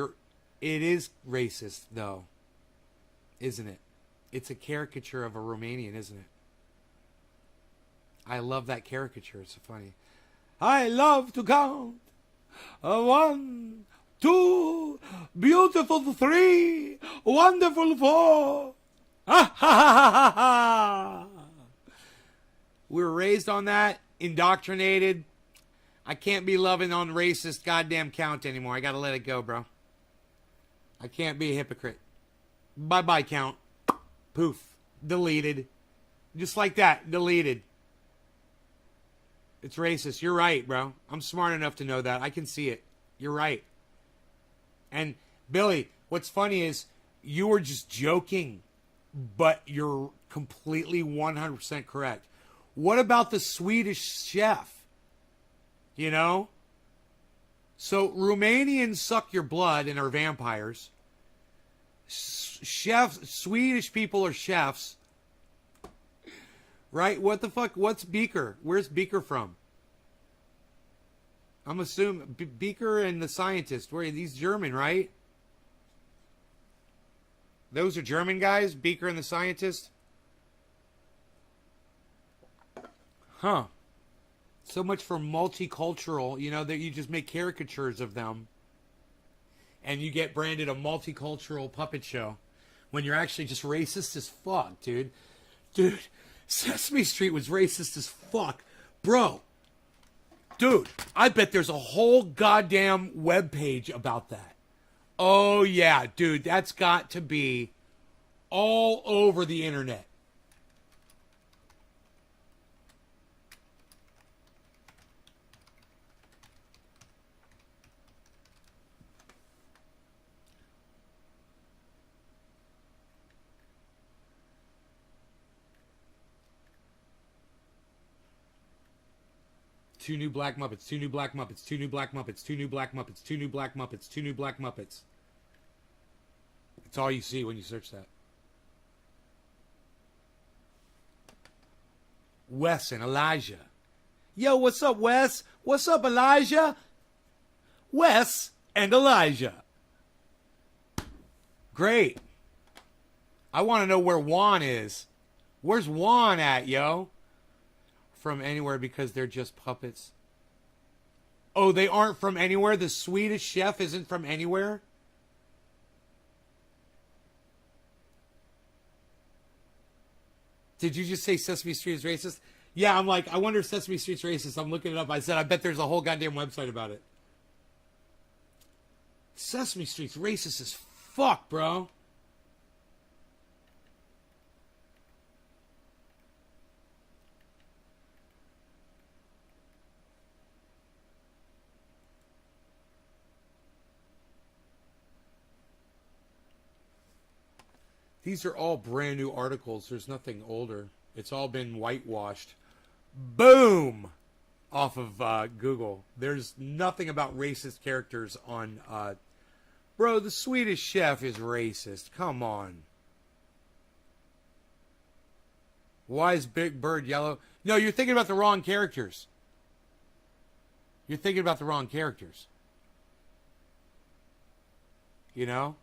it is racist, though. Isn't it? It's a caricature of a Romanian, isn't it? I love that caricature. It's so funny. I love to count. 1, 2, beautiful 3, wonderful 4. Ha ha ha ha ha. We were raised on that, indoctrinated. I can't be loving on racist goddamn count anymore. I gotta let it go, bro. I can't be a hypocrite. Bye-bye, count. Poof. Deleted. Just like that. Deleted. It's racist. You're right, bro. I'm smart enough to know that. I can see it. You're right. And, Billy, what's funny is you were just joking. but you're completely 100% correct. What about the Swedish chef? You know? So Romanians suck your blood and are vampires. Chefs, Swedish people are chefs. Right? What the fuck? What's Beaker? Where's Beaker from? I'm assuming Beaker and the scientist. Where he's German, right? Those are German guys, Beaker and the scientist. Huh. So much for multicultural, you know, that you just make caricatures of them. And you get branded a multicultural puppet show. When you're actually just racist as fuck, dude. Dude, Sesame Street was racist as fuck. Bro. Dude, I bet there's a whole goddamn webpage about that. Oh, yeah, dude, that's got to be all over the internet. Two new black Muppets, two new black Muppets, two new black Muppets, two new black Muppets, two new black Muppets, two new black Muppets. It's all you see when you search that. Wes and Elijah. Yo, what's up, Wes? What's up, Elijah? Wes and Elijah. Great. I want to know where Juan is. Where's Juan at, yo? From anywhere because they're just puppets. Oh, they aren't from anywhere? The Swedish chef isn't from anywhere? Did you just say Sesame Street is racist? Yeah, I'm like, I wonder if Sesame Street's racist. I'm looking it up. I said, I bet there's a whole goddamn website about it. Sesame Street's racist as fuck, bro. These are all brand new articles. There's nothing older. It's all been whitewashed. Boom! Off of Google. There's nothing about racist characters on... Bro, the Swedish chef is racist. Come on. Why is Big Bird yellow? No, you're thinking about the wrong characters. You're thinking about the wrong characters. You know?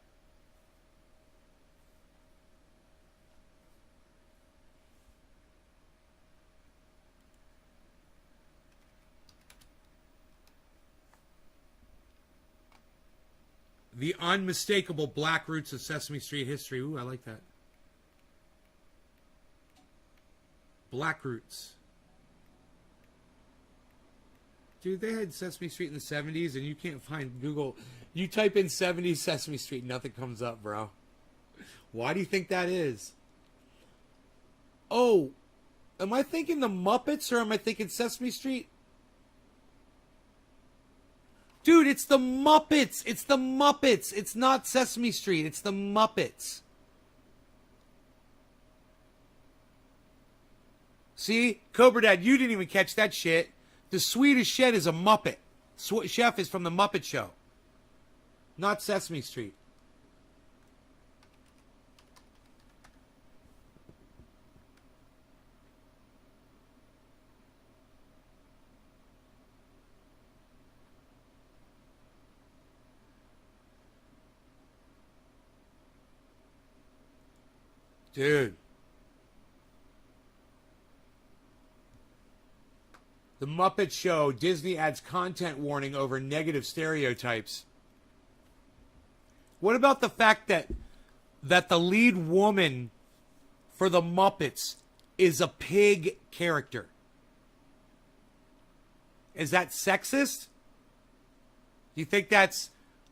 The unmistakable black roots of Sesame Street history. Ooh, I like that. Black roots. Dude, they had Sesame Street in the 70s, and you can't find Google. You type in 70s Sesame Street, nothing comes up, bro. Why do you think that is? Oh, am I thinking the Muppets, or am I thinking Sesame Street? Dude, it's the Muppets. It's the Muppets. It's not Sesame Street. It's the Muppets. See? Cobra Dad, you didn't even catch that shit. The Swedish chef is a Muppet. Chef is from the Muppet Show. Not Sesame Street. Dude. The Muppet Show. Disney adds content warning over negative stereotypes. What about the fact that the lead woman for the Muppets is a pig character? Is that sexist? Do you think that's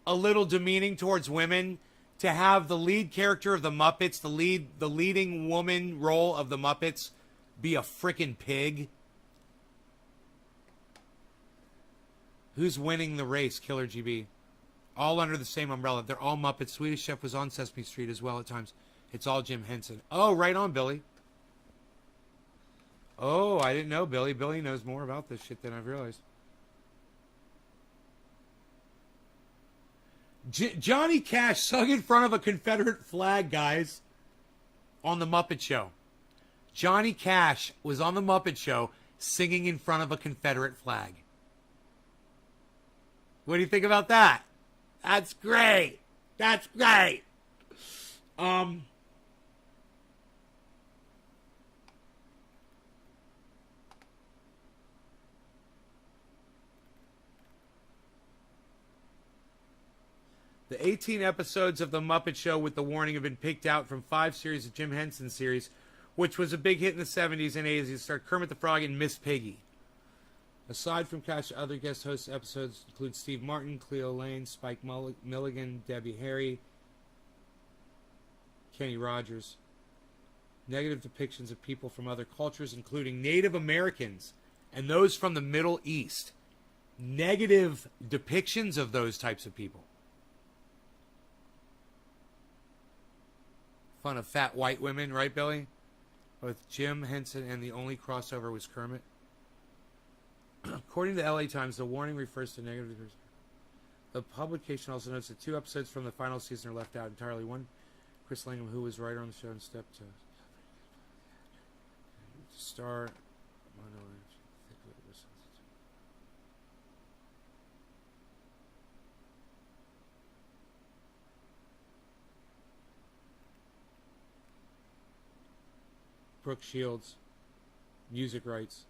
a little demeaning towards women? To have the lead character of the Muppets, the leading woman role of the Muppets, be a frickin' pig? Who's winning the race, Killer GB? All under the same umbrella. They're all Muppets. Swedish Chef was on Sesame Street as well at times. It's all Jim Henson. Oh, right on, Billy. Oh, I didn't know, Billy. Billy knows more about this shit than I've realized. Johnny Cash sung in front of a Confederate flag, guys, on The Muppet Show. Johnny Cash was on The Muppet Show singing in front of a Confederate flag. What do you think about that? That's great. That's great. The 18 episodes of The Muppet Show with the Warning have been picked out from 5 series of Jim Henson series, which was a big hit in the 70s and 80s. It starred Kermit the Frog and Miss Piggy. Aside from Cash, other guest host episodes include Steve Martin, Cleo Lane, Spike Milligan, Debbie Harry, Kenny Rogers. Negative depictions of people from other cultures, including Native Americans and those from the Middle East. Negative depictions of those types of people. Fun of fat white women, right, Billy? With Jim Henson, and the only crossover was Kermit. According to the LA Times, the warning refers to negative. The publication also notes that 2 episodes from the final season are left out entirely. One, Chris Langham, who was writer on the show and stepped to star. Brooke Shields, music rights,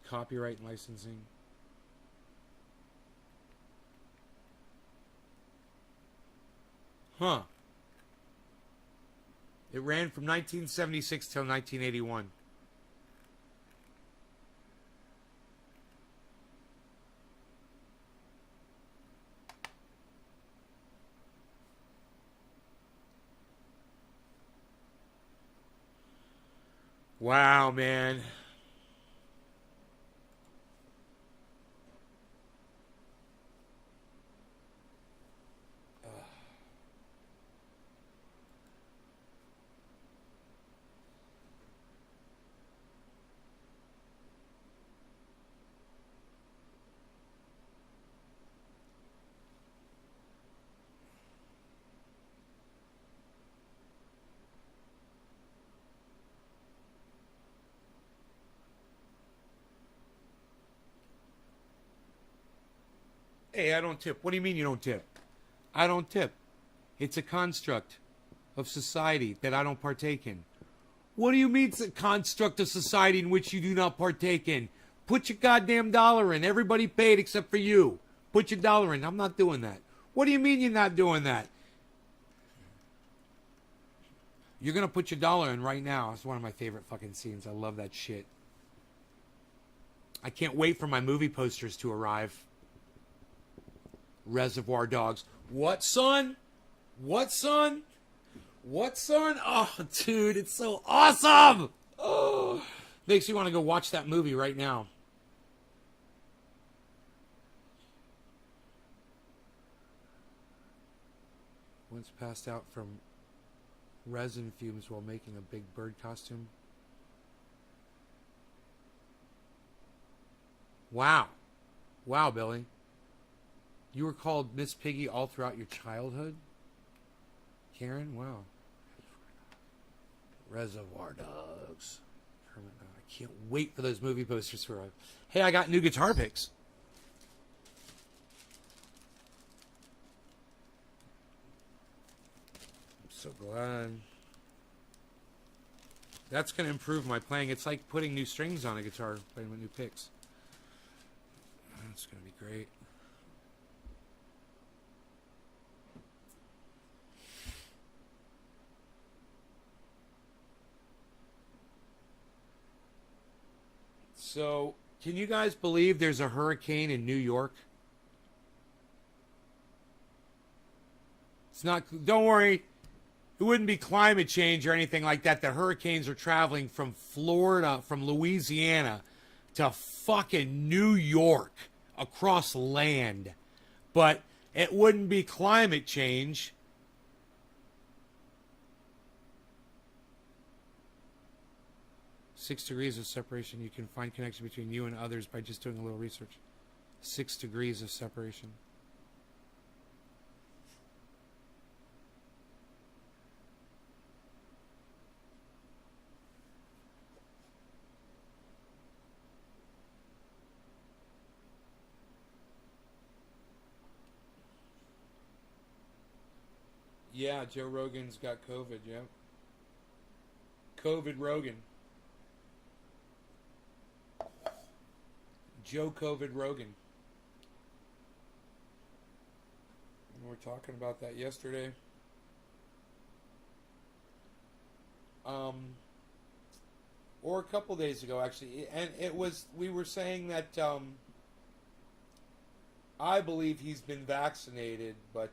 copyright and licensing. Huh. It ran from 1976 till 1981. Wow, man. Hey, I don't tip. What do you mean you don't tip? I don't tip. It's a construct of society that I don't partake in. What do you mean it's a construct of society in which you do not partake in? Put your goddamn dollar in. Everybody paid except for you. Put your dollar in. I'm not doing that. What do you mean you're not doing that? You're going to put your dollar in right now. It's one of my favorite fucking scenes. I love that shit. I can't wait for my movie posters to arrive. Reservoir Dogs. What, son? What, son? What, son? Oh, dude, it's so awesome! Oh, makes me want to go watch that movie right now. Once passed out from resin fumes while making a Big Bird costume. Wow. Wow, Billy. You were called Miss Piggy all throughout your childhood? Karen? Wow. Reservoir Dogs. I can't wait for those movie posters for. Hey, I got new guitar picks. I'm so glad. That's going to improve my playing. It's like putting new strings on a guitar, playing with new picks. That's going to be great. So, can you guys believe there's a hurricane in New York? It's not, don't worry, it wouldn't be climate change or anything like that. The hurricanes are traveling from Florida, from Louisiana to fucking New York across land. But it wouldn't be climate change 6 degrees of separation. You can find connection between you and others by just doing a little research. 6 degrees of separation. Yeah, Joe Rogan's got COVID, yeah. COVID Rogan. Joe COVID Rogan. We were talking about that yesterday. Or a couple days ago, actually. And it was, we were saying that I believe he's been vaccinated, but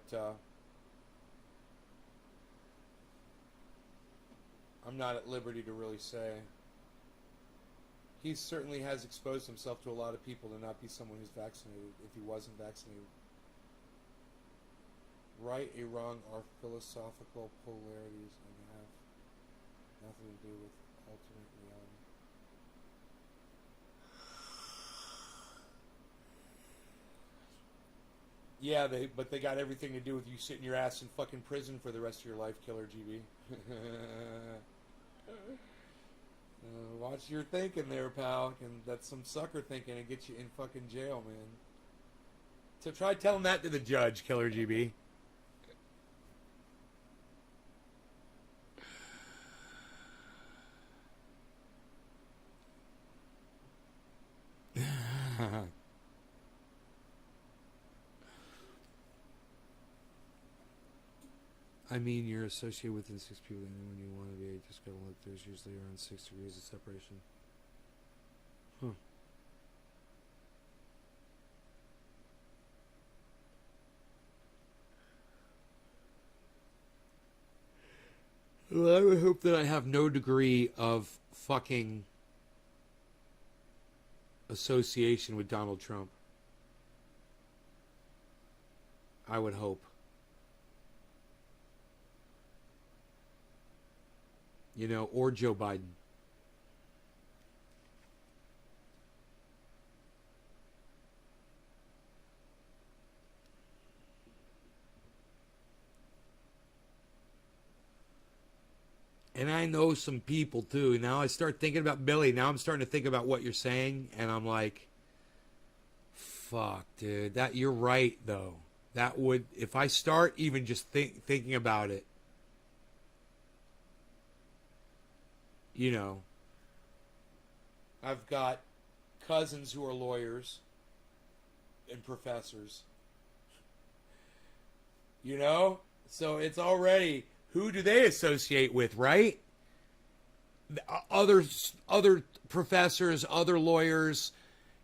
I'm not at liberty to really say. He certainly has exposed himself to a lot of people to not be someone who's vaccinated if he wasn't vaccinated. Right or wrong are philosophical polarities and have nothing to do with ultimate reality. Yeah, but they got everything to do with you sitting your ass in fucking prison for the rest of your life, Killer GB. Watch your thinking there, pal. And that's some sucker thinking and get you in fucking jail, man. So try telling that to the judge, Killer GB. I mean, you're associated within 6 people, and when you want to be, just gotta look. There's usually around 6 degrees of separation. Huh. Well, I would hope that I have no degree of fucking association with Donald Trump. I would hope. You know, or Joe Biden. And I know some people too. Now I start thinking about Billy. Now I'm starting to think about what you're saying, and I'm like, fuck, dude. That you're right though. That would, if I start even just thinking about it, you know, I've got cousins who are lawyers and professors. You know? So it's already, who do they associate with, right? Other professors, other lawyers.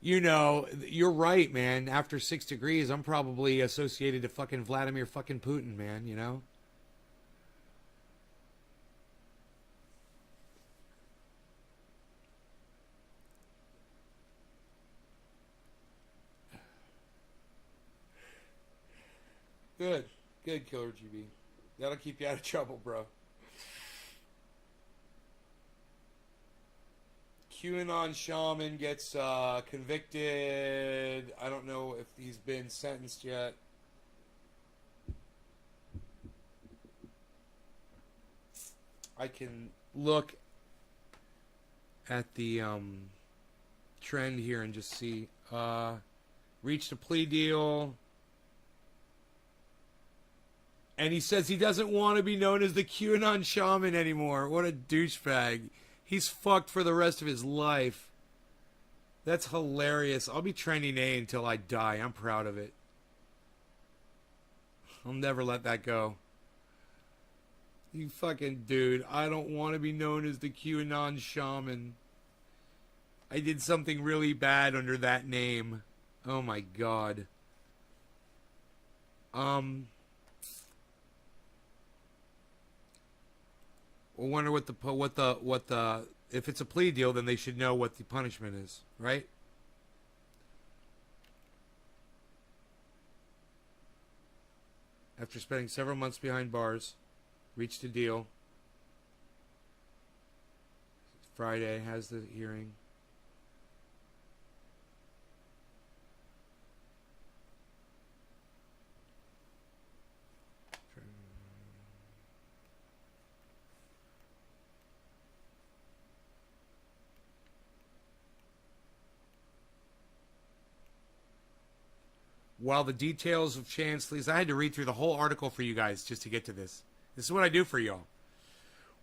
You know, you're right, man. After 6 degrees, I'm probably associated to fucking Vladimir fucking Putin, man, you know? Good. Good, Killer GB. That'll keep you out of trouble, bro. QAnon shaman gets convicted. I don't know if he's been sentenced yet. I can look at the trend here and just see. Reached a plea deal. And he says he doesn't want to be known as the QAnon shaman anymore. What a douchebag. He's fucked for the rest of his life. That's hilarious. I'll be trending A until I die. I'm proud of it. I'll never let that go. You fucking dude. I don't want to be known as the QAnon shaman. I did something really bad under that name. Oh my god. I wonder what the if it's a plea deal, then they should know what the punishment is, right? After spending several months behind bars, reached a deal. Friday has the hearing. While the details of Chansley's... I had to read through the whole article for you guys just to get to this. This is what I do for y'all.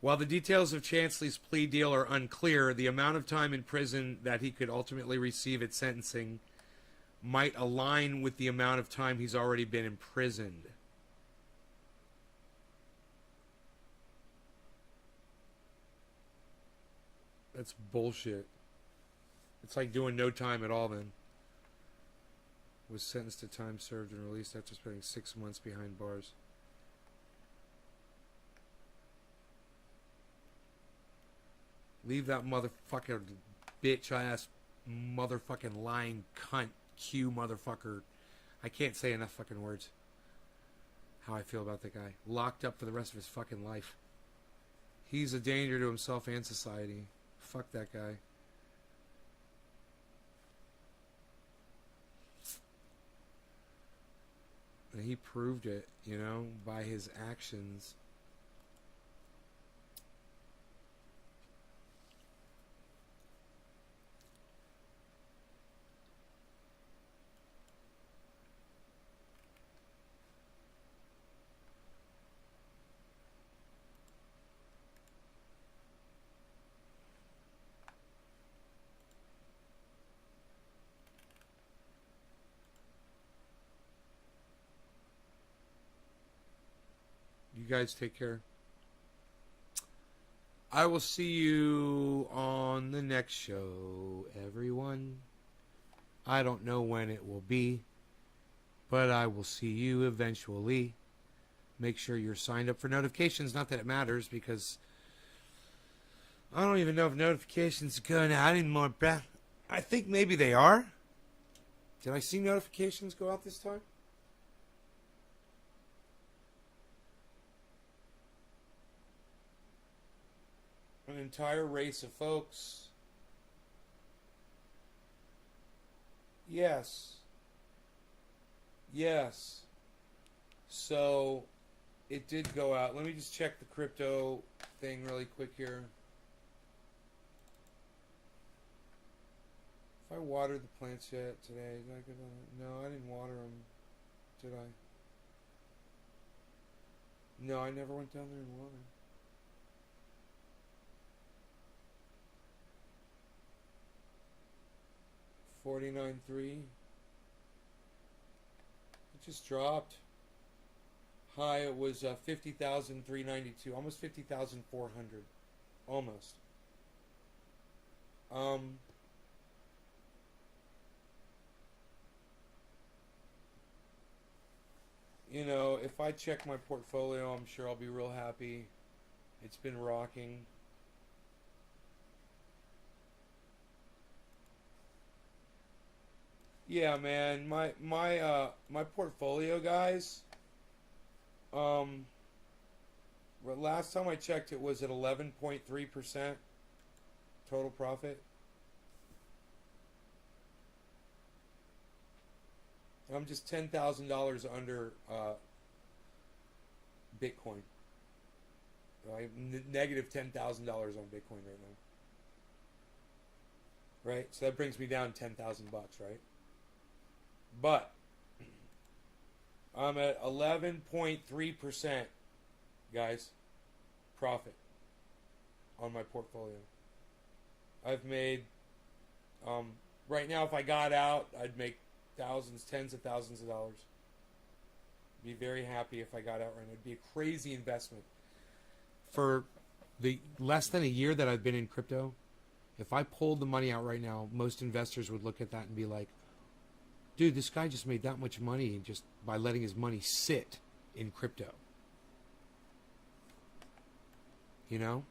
While the details of Chansley's plea deal are unclear, the amount of time in prison that he could ultimately receive at sentencing might align with the amount of time he's already been imprisoned. That's bullshit. It's like doing no time at all then. Was sentenced to time served and released after spending 6 months behind bars. Leave that motherfucker bitch ass motherfucking lying cunt Q motherfucker. I can't say enough fucking words. How I feel about that guy. Locked up for the rest of his fucking life. He's a danger to himself and society. Fuck that guy. And he proved it, you know, by his actions. You guys take care. I will see you on the next show, everyone. I don't know when it will be, but I will see you eventually. Make sure you're signed up for notifications. Not that it matters, because I don't even know if notifications are going out anymore, bruh. I think maybe they are. Did I see notifications go out this time? An entire race of folks. Yes. Yes. So, it did go out. Let me just check the crypto thing really quick here. If I watered the plants yet today, did I get on? No, I didn't water them. Did I? No, I never went down there and watered. 49.3. It just dropped. High it was 50,392, almost 50,400, almost. You know, if I check my portfolio, I'm sure I'll be real happy. It's been rocking. Yeah, man, my portfolio, guys. Last time I checked, it was at 11.3% total profit. I'm just $10,000 under Bitcoin. Right, negative $10,000 on Bitcoin right now. Right, so that brings me down $10,000, right? But I'm at 11.3%, guys, profit on my portfolio. I've made, right now, if I got out, I'd make thousands, tens of thousands of dollars. Be very happy if I got out right now. It'd be a crazy investment. For the less than a year that I've been in crypto, if I pulled the money out right now, most investors would look at that and be like, dude, this guy just made that much money just by letting his money sit in crypto. You know?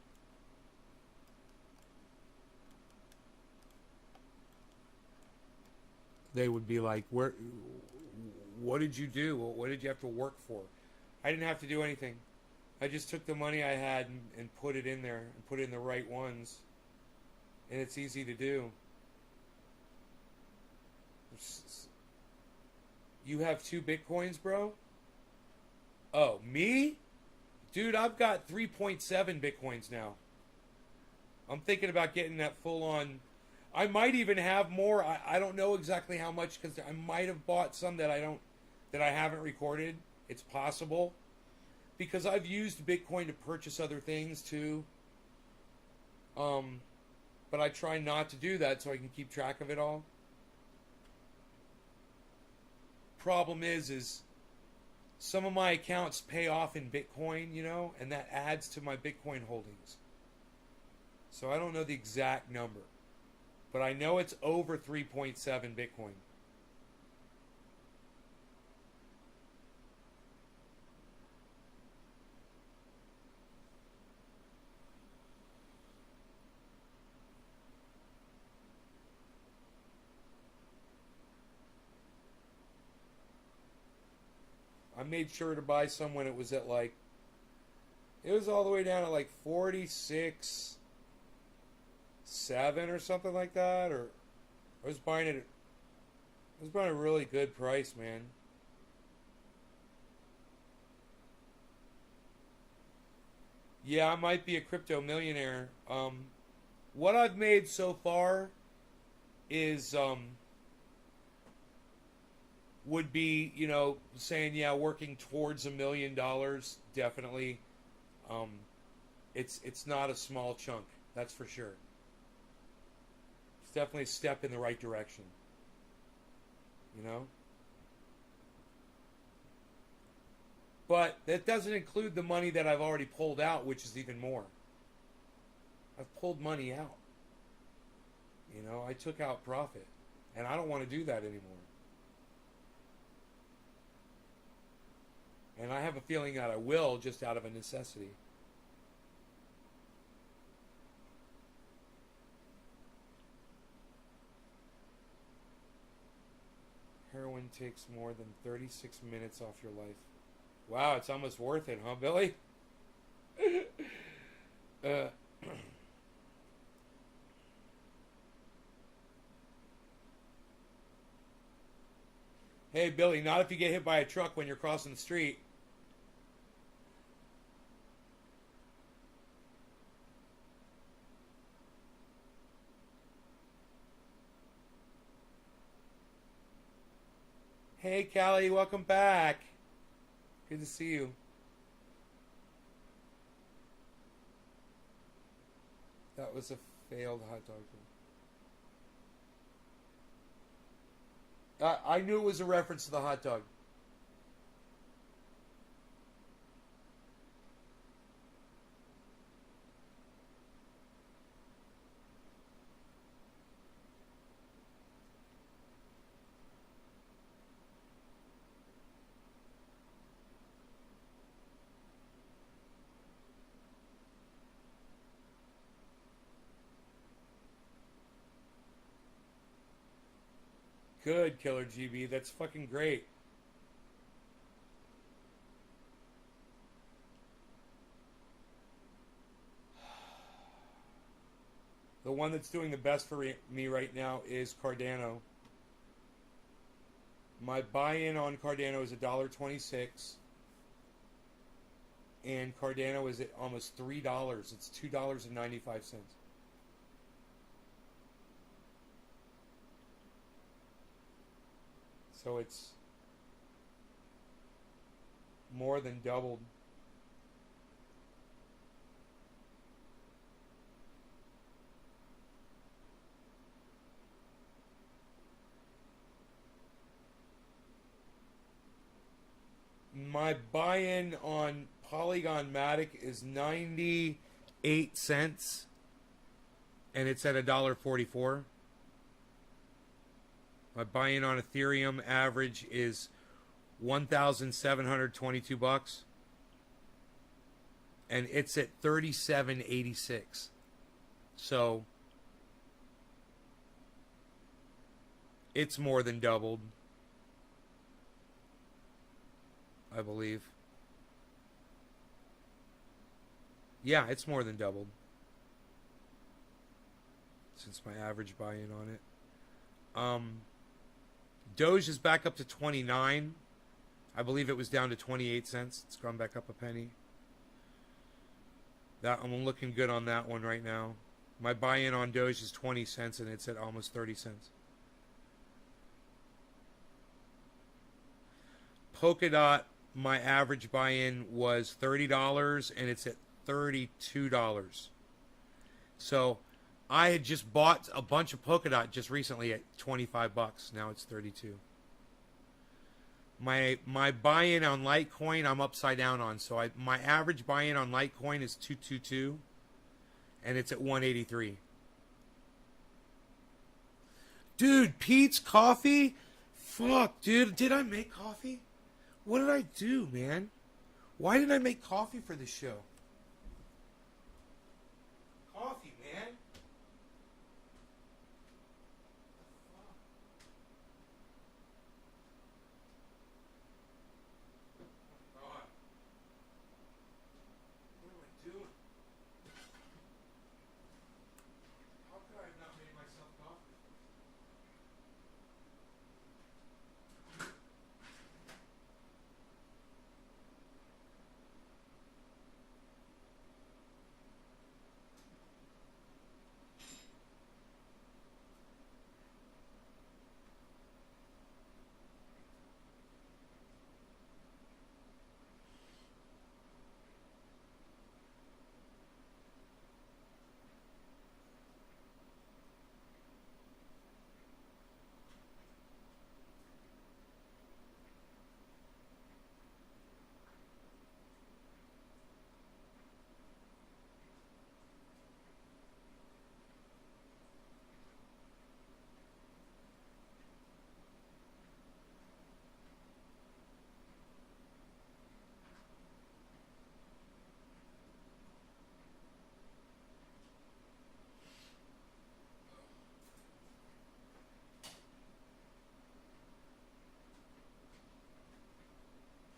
They would be like, what did you do? What did you have to work for? I didn't have to do anything. I just took the money I had and put it in there and put it in the right ones. and it's easy to do. You have 2 Bitcoins, bro? Oh, me? Dude, I've got 3.7 Bitcoins now. I'm thinking about getting that full on. I might even have more. I don't know exactly how much, because I might have bought some that I haven't recorded. It's possible. Because I've used Bitcoin to purchase other things too. But I try not to do that so I can keep track of it all. Problem is some of my accounts pay off in Bitcoin, you know, and that adds to my Bitcoin holdings. So I don't know the exact number, but I know it's over 3.7 Bitcoin. I made sure to buy some when it was at like, it was all the way down at like 46.7 or something like that, or I was buying it. I was buying a really good price, man. Yeah, I might be a crypto millionaire. What I've made so far is would be, you know, saying, yeah, working towards $1 million, definitely. It's not a small chunk, that's for sure. It's definitely a step in the right direction, you know. But that doesn't include the money that I've already pulled out, which is even more. I've pulled money out. You know, I took out profit, and I don't want to do that anymore. And I have a feeling that I will, just out of a necessity. Heroin takes more than 36 minutes off your life. Wow, it's almost worth it, huh, Billy? Hey, Billy, not if you get hit by a truck when you're crossing the street. Hey, Callie, welcome back. Good to see you. That was a failed hot dog joke. I knew it was a reference to the hot dog. Good, Killer GB. That's fucking great. The one that's doing the best for me right now is Cardano. My buy-in on Cardano is $1.26. And Cardano is at almost $3. It's $2.95. So it's more than doubled. My buy-in on Polygon Matic is 98 cents, and it's at $1.44. My buy-in on Ethereum average is $1,722, and it's at $37.86. So it's more than doubled, I believe. Yeah, it's more than doubled. since my average buy-in on it. Doge is back up to 29. I believe it was down to 28 cents. It's gone back up a penny. That I'm looking good on that one right now. My buy-in on Doge is 20 cents and it's at almost 30 cents. Polkadot, my average buy-in was $30 and it's at $32. So I had just bought a bunch of Polkadot just recently at 25 bucks. Now it's 32. My buy-in on Litecoin I'm upside down on. So my average buy-in on Litecoin is 222 and it's at 183. Dude, Pete's Coffee? Fuck, dude, did I make coffee? What did I do, man? Why did I make coffee for this show? Coffee, man. God. What am I doing? How could I have not made myself coffee?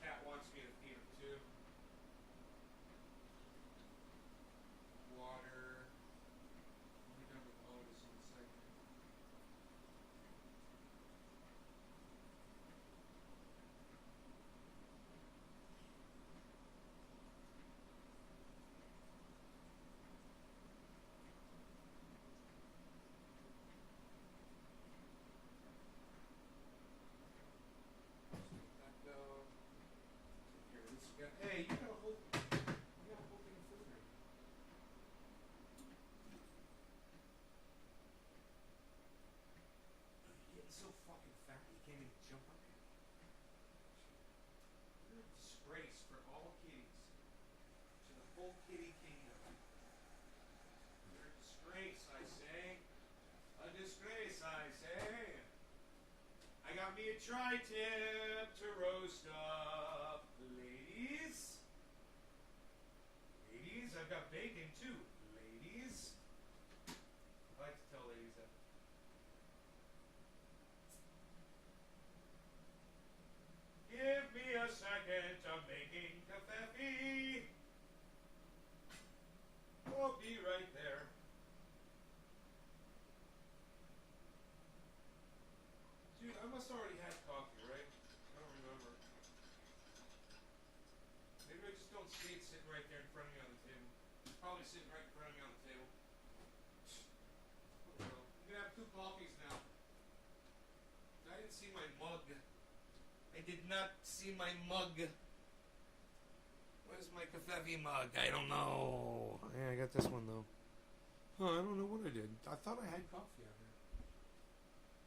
Cat wants me to feed him too. Water. I'll be done with Otis in a second. Let that go. Take care of this guy. Hey, you got a whole thing of food right here. You're getting so fucking fat you can't even jump up here. You're a disgrace for all kitties. To the whole kitty kingdom. You're a disgrace, I say. A disgrace, I say. I got me a tri-tip to roast up. Ladies. Ladies, I've got bacon too. Ladies. I like to tell ladies that. Give me a second, I'm making caffe. I'll be right there. Dude, I must already had coffee, right? I don't remember. Maybe I just don't see it sitting right there in front of me on the table. It's probably sitting right in front of me on the table. Well, I'm gonna have 2 coffees now. I didn't see my mug. I did not see my mug. Where's my Cafevi mug? I don't know. Yeah, I got this one though. Oh, I don't know what I did. I thought I had coffee out here.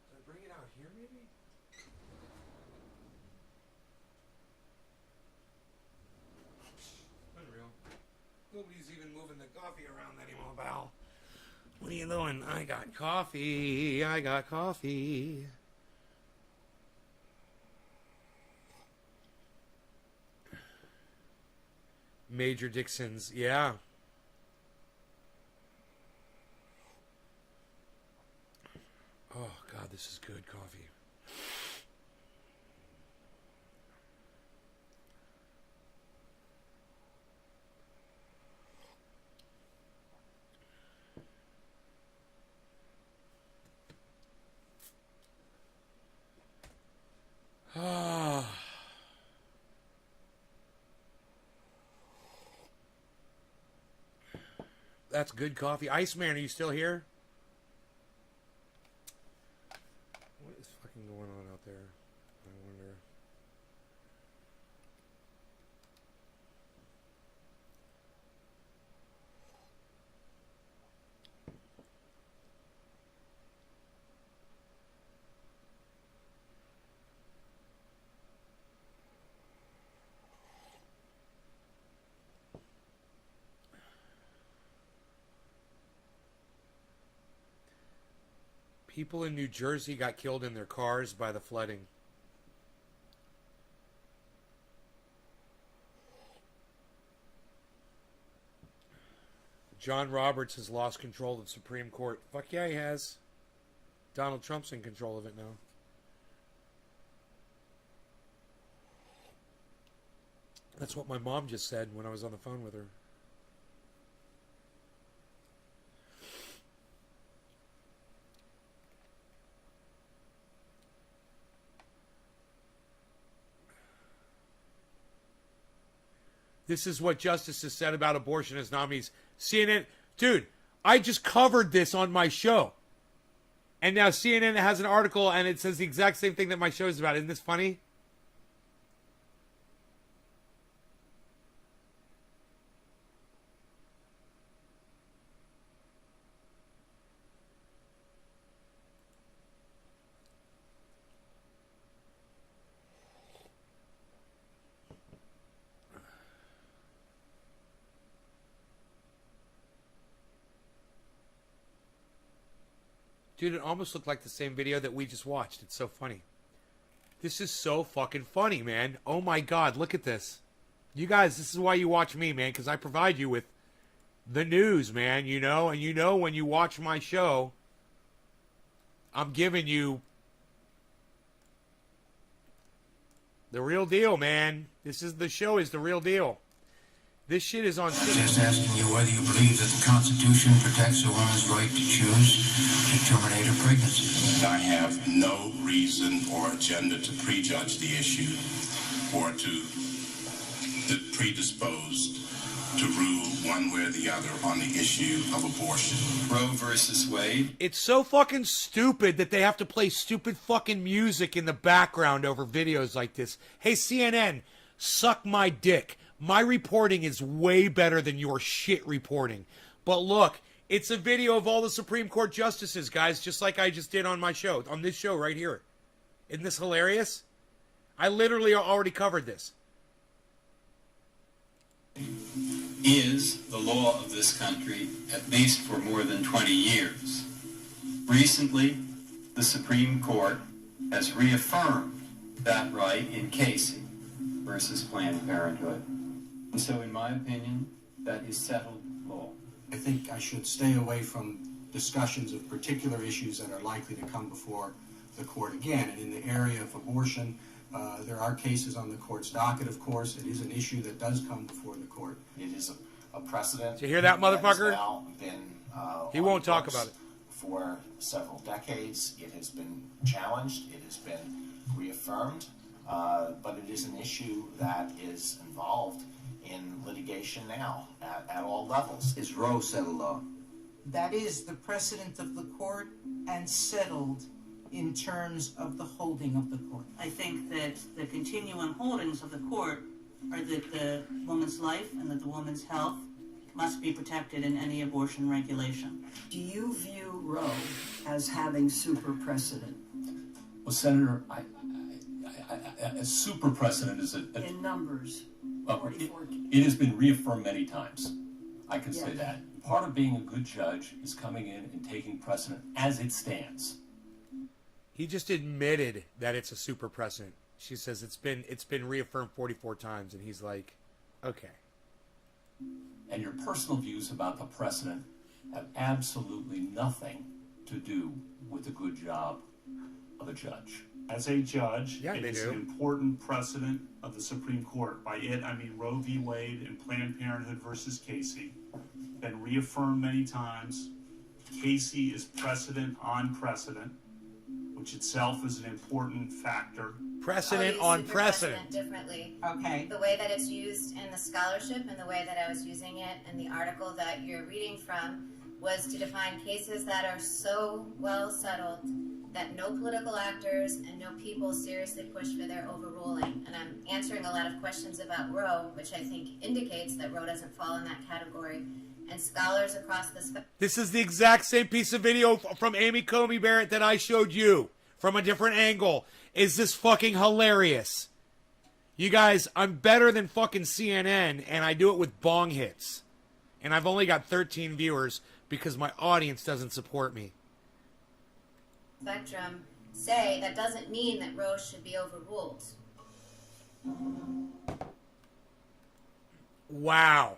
Did I bring it out here maybe? Unreal. Nobody's even moving the coffee around anymore, pal. What are you doing? I got coffee. I got coffee. Major Dixon's, yeah. Oh, God, this is good coffee. That's good coffee. Iceman, are you still here? What is fucking going on out there? I wonder. People in New Jersey got killed in their cars by the flooding. John Roberts has lost control of the Supreme Court. Fuck yeah, he has. Donald Trump's in control of it now. That's what my mom just said when I was on the phone with her. This is what justices said about abortion as nominees. CNN, dude, I just covered this on my show. And now CNN has an article and it says the exact same thing that my show is about. Isn't this funny? Dude, it almost looked like the same video that we just watched. It's so funny. This is so fucking funny, man. Oh my God, look at this. You guys, this is why you watch me, man, because I provide you with the news, man, you know? And you know when you watch my show, I'm giving you the real deal, man. The show is the real deal. This shit is on. Just asking you whether you believe that the Constitution protects a woman's right to choose to terminate her pregnancy. I have no reason or agenda to prejudge the issue or to predispose to rule one way or the other on the issue of abortion. Roe versus Wade. It's so fucking stupid that they have to play stupid fucking music in the background over videos like this. Hey, CNN, suck my dick. My reporting is way better than your shit reporting. But look, it's a video of all the Supreme Court justices, guys, just like I just did on my show, on this show right here. Isn't this hilarious? I literally already covered this. Is the law of this country, at least for more than 20 years. Recently, the Supreme Court has reaffirmed that right in Casey versus Planned Parenthood. And so, in my opinion, that is settled law. I think I should stay away from discussions of particular issues that are likely to come before the court again. And in the area of abortion, there are cases on the court's docket, of course. It is an issue that does come before the court. It is a precedent. Did you hear that, motherfucker? Now been, he won't talk about it. For several decades, it has been challenged. It has been reaffirmed. But it is an issue that is involved in litigation now at all levels. Is Roe settled law? That is the precedent of the court and settled in terms of the holding of the court. I think that the continuing holdings of the court are that the woman's life and that the woman's health must be protected in any abortion regulation. Do you view Roe as having super precedent? Well, Senator, a super precedent is in numbers. It has been reaffirmed many times. I can say Yes. that. Part of being a good judge is coming in and taking precedent as it stands. He just admitted that it's a super precedent. She says it's been reaffirmed 44 times, and he's like, okay. And your personal views about the precedent have absolutely nothing to do with the good job of a judge. As a judge, Yeah, it they is do. an important precedent of the Supreme Court. By it, I mean Roe v. Wade and Planned Parenthood versus Casey. Been reaffirmed many times. Casey is precedent on precedent. which itself is an important factor. Precedent I'll on use precedent. superprecedent differently. Okay. The way that it's used in the scholarship and the way that I was using it in the article that you're reading from was to define cases that are so well settled that no political actors and no people seriously push for their overruling. And I'm answering a lot of questions about Roe, which I think indicates that Roe doesn't fall in that category. And scholars across the spectrum. This is the exact same piece of video from Amy Comey Barrett that I showed you from a different angle. Is this fucking hilarious? You guys, I'm better than fucking CNN, and I do it with bong hits. And I've only got 13 viewers because my audience doesn't support me. Spectrum say that doesn't mean that Roe should be overruled. Wow.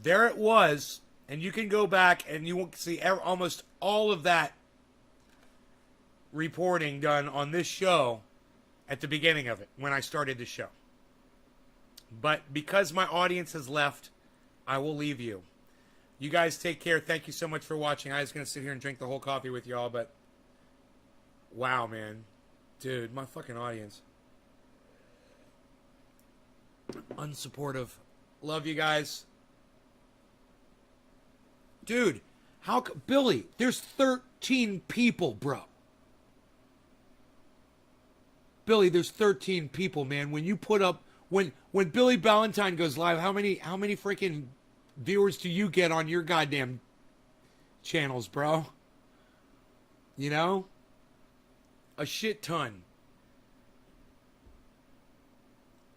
There it was. And you can go back and you will see almost all of that reporting done on this show at the beginning of it when I started the show. But because my audience has left, I will leave you. You guys take care. Thank you so much for watching. I was going to sit here and drink the whole coffee with y'all, but wow, man. Dude, my fucking audience. Unsupportive. Love you guys. Dude, Billy, there's 13 people, bro. Billy, there's 13 people, man. When you put up, when Billy Ballantyne goes live, how many freaking viewers do you get on your goddamn channels, bro? You know? A shit ton.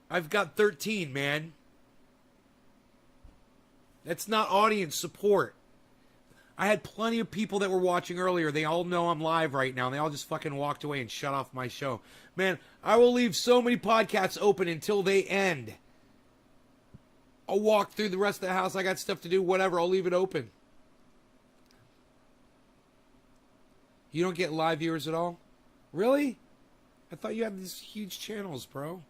I've got 13, man. That's not audience support. I had plenty of people that were watching earlier. They all know I'm live right now. And they all just fucking walked away and shut off my show. Man, I will leave so many podcasts open until they end. I'll walk through the rest of the house. I got stuff to do, whatever. I'll leave it open. You don't get live viewers at all? Really? I thought you had these huge channels, bro.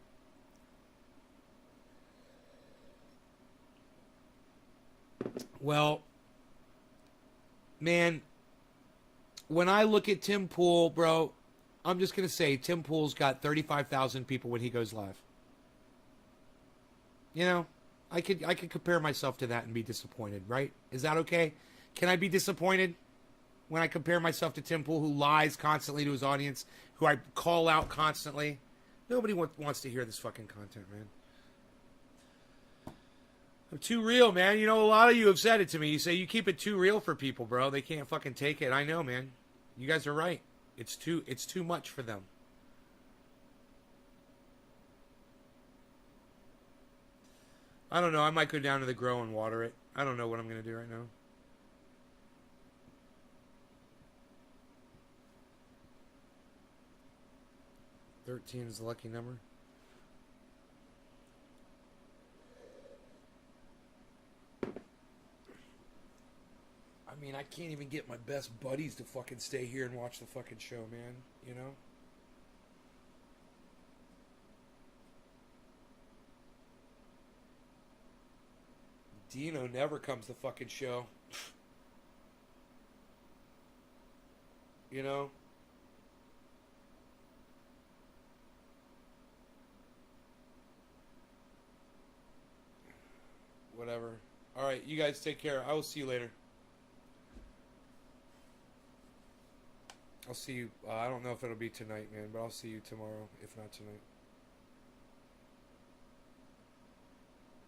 Well, man, when I look at Tim Pool, bro, I'm just going to say Tim Pool's got 35,000 people when he goes live. You know, I could compare myself to that and be disappointed, right? Is that okay? Can I be disappointed when I compare myself to Tim Pool, who lies constantly to his audience, who I call out constantly? Nobody wants to hear this fucking content, man. I'm too real, man. You know, a lot of you have said it to me. You say you keep it too real for people, bro. They can't fucking take it. I know, man. You guys are right. It's too much for them. I don't know. I might go down to the grow and water it. I don't know what I'm going to do right now. $13 is the lucky number. I mean, I can't even get my best buddies to fucking stay here and watch the fucking show, man. You know? Dino never comes to fucking show. You know? Whatever. Alright, you guys take care. I will see you later. I'll see you, I don't know if it'll be tonight, man, but I'll see you tomorrow, if not tonight.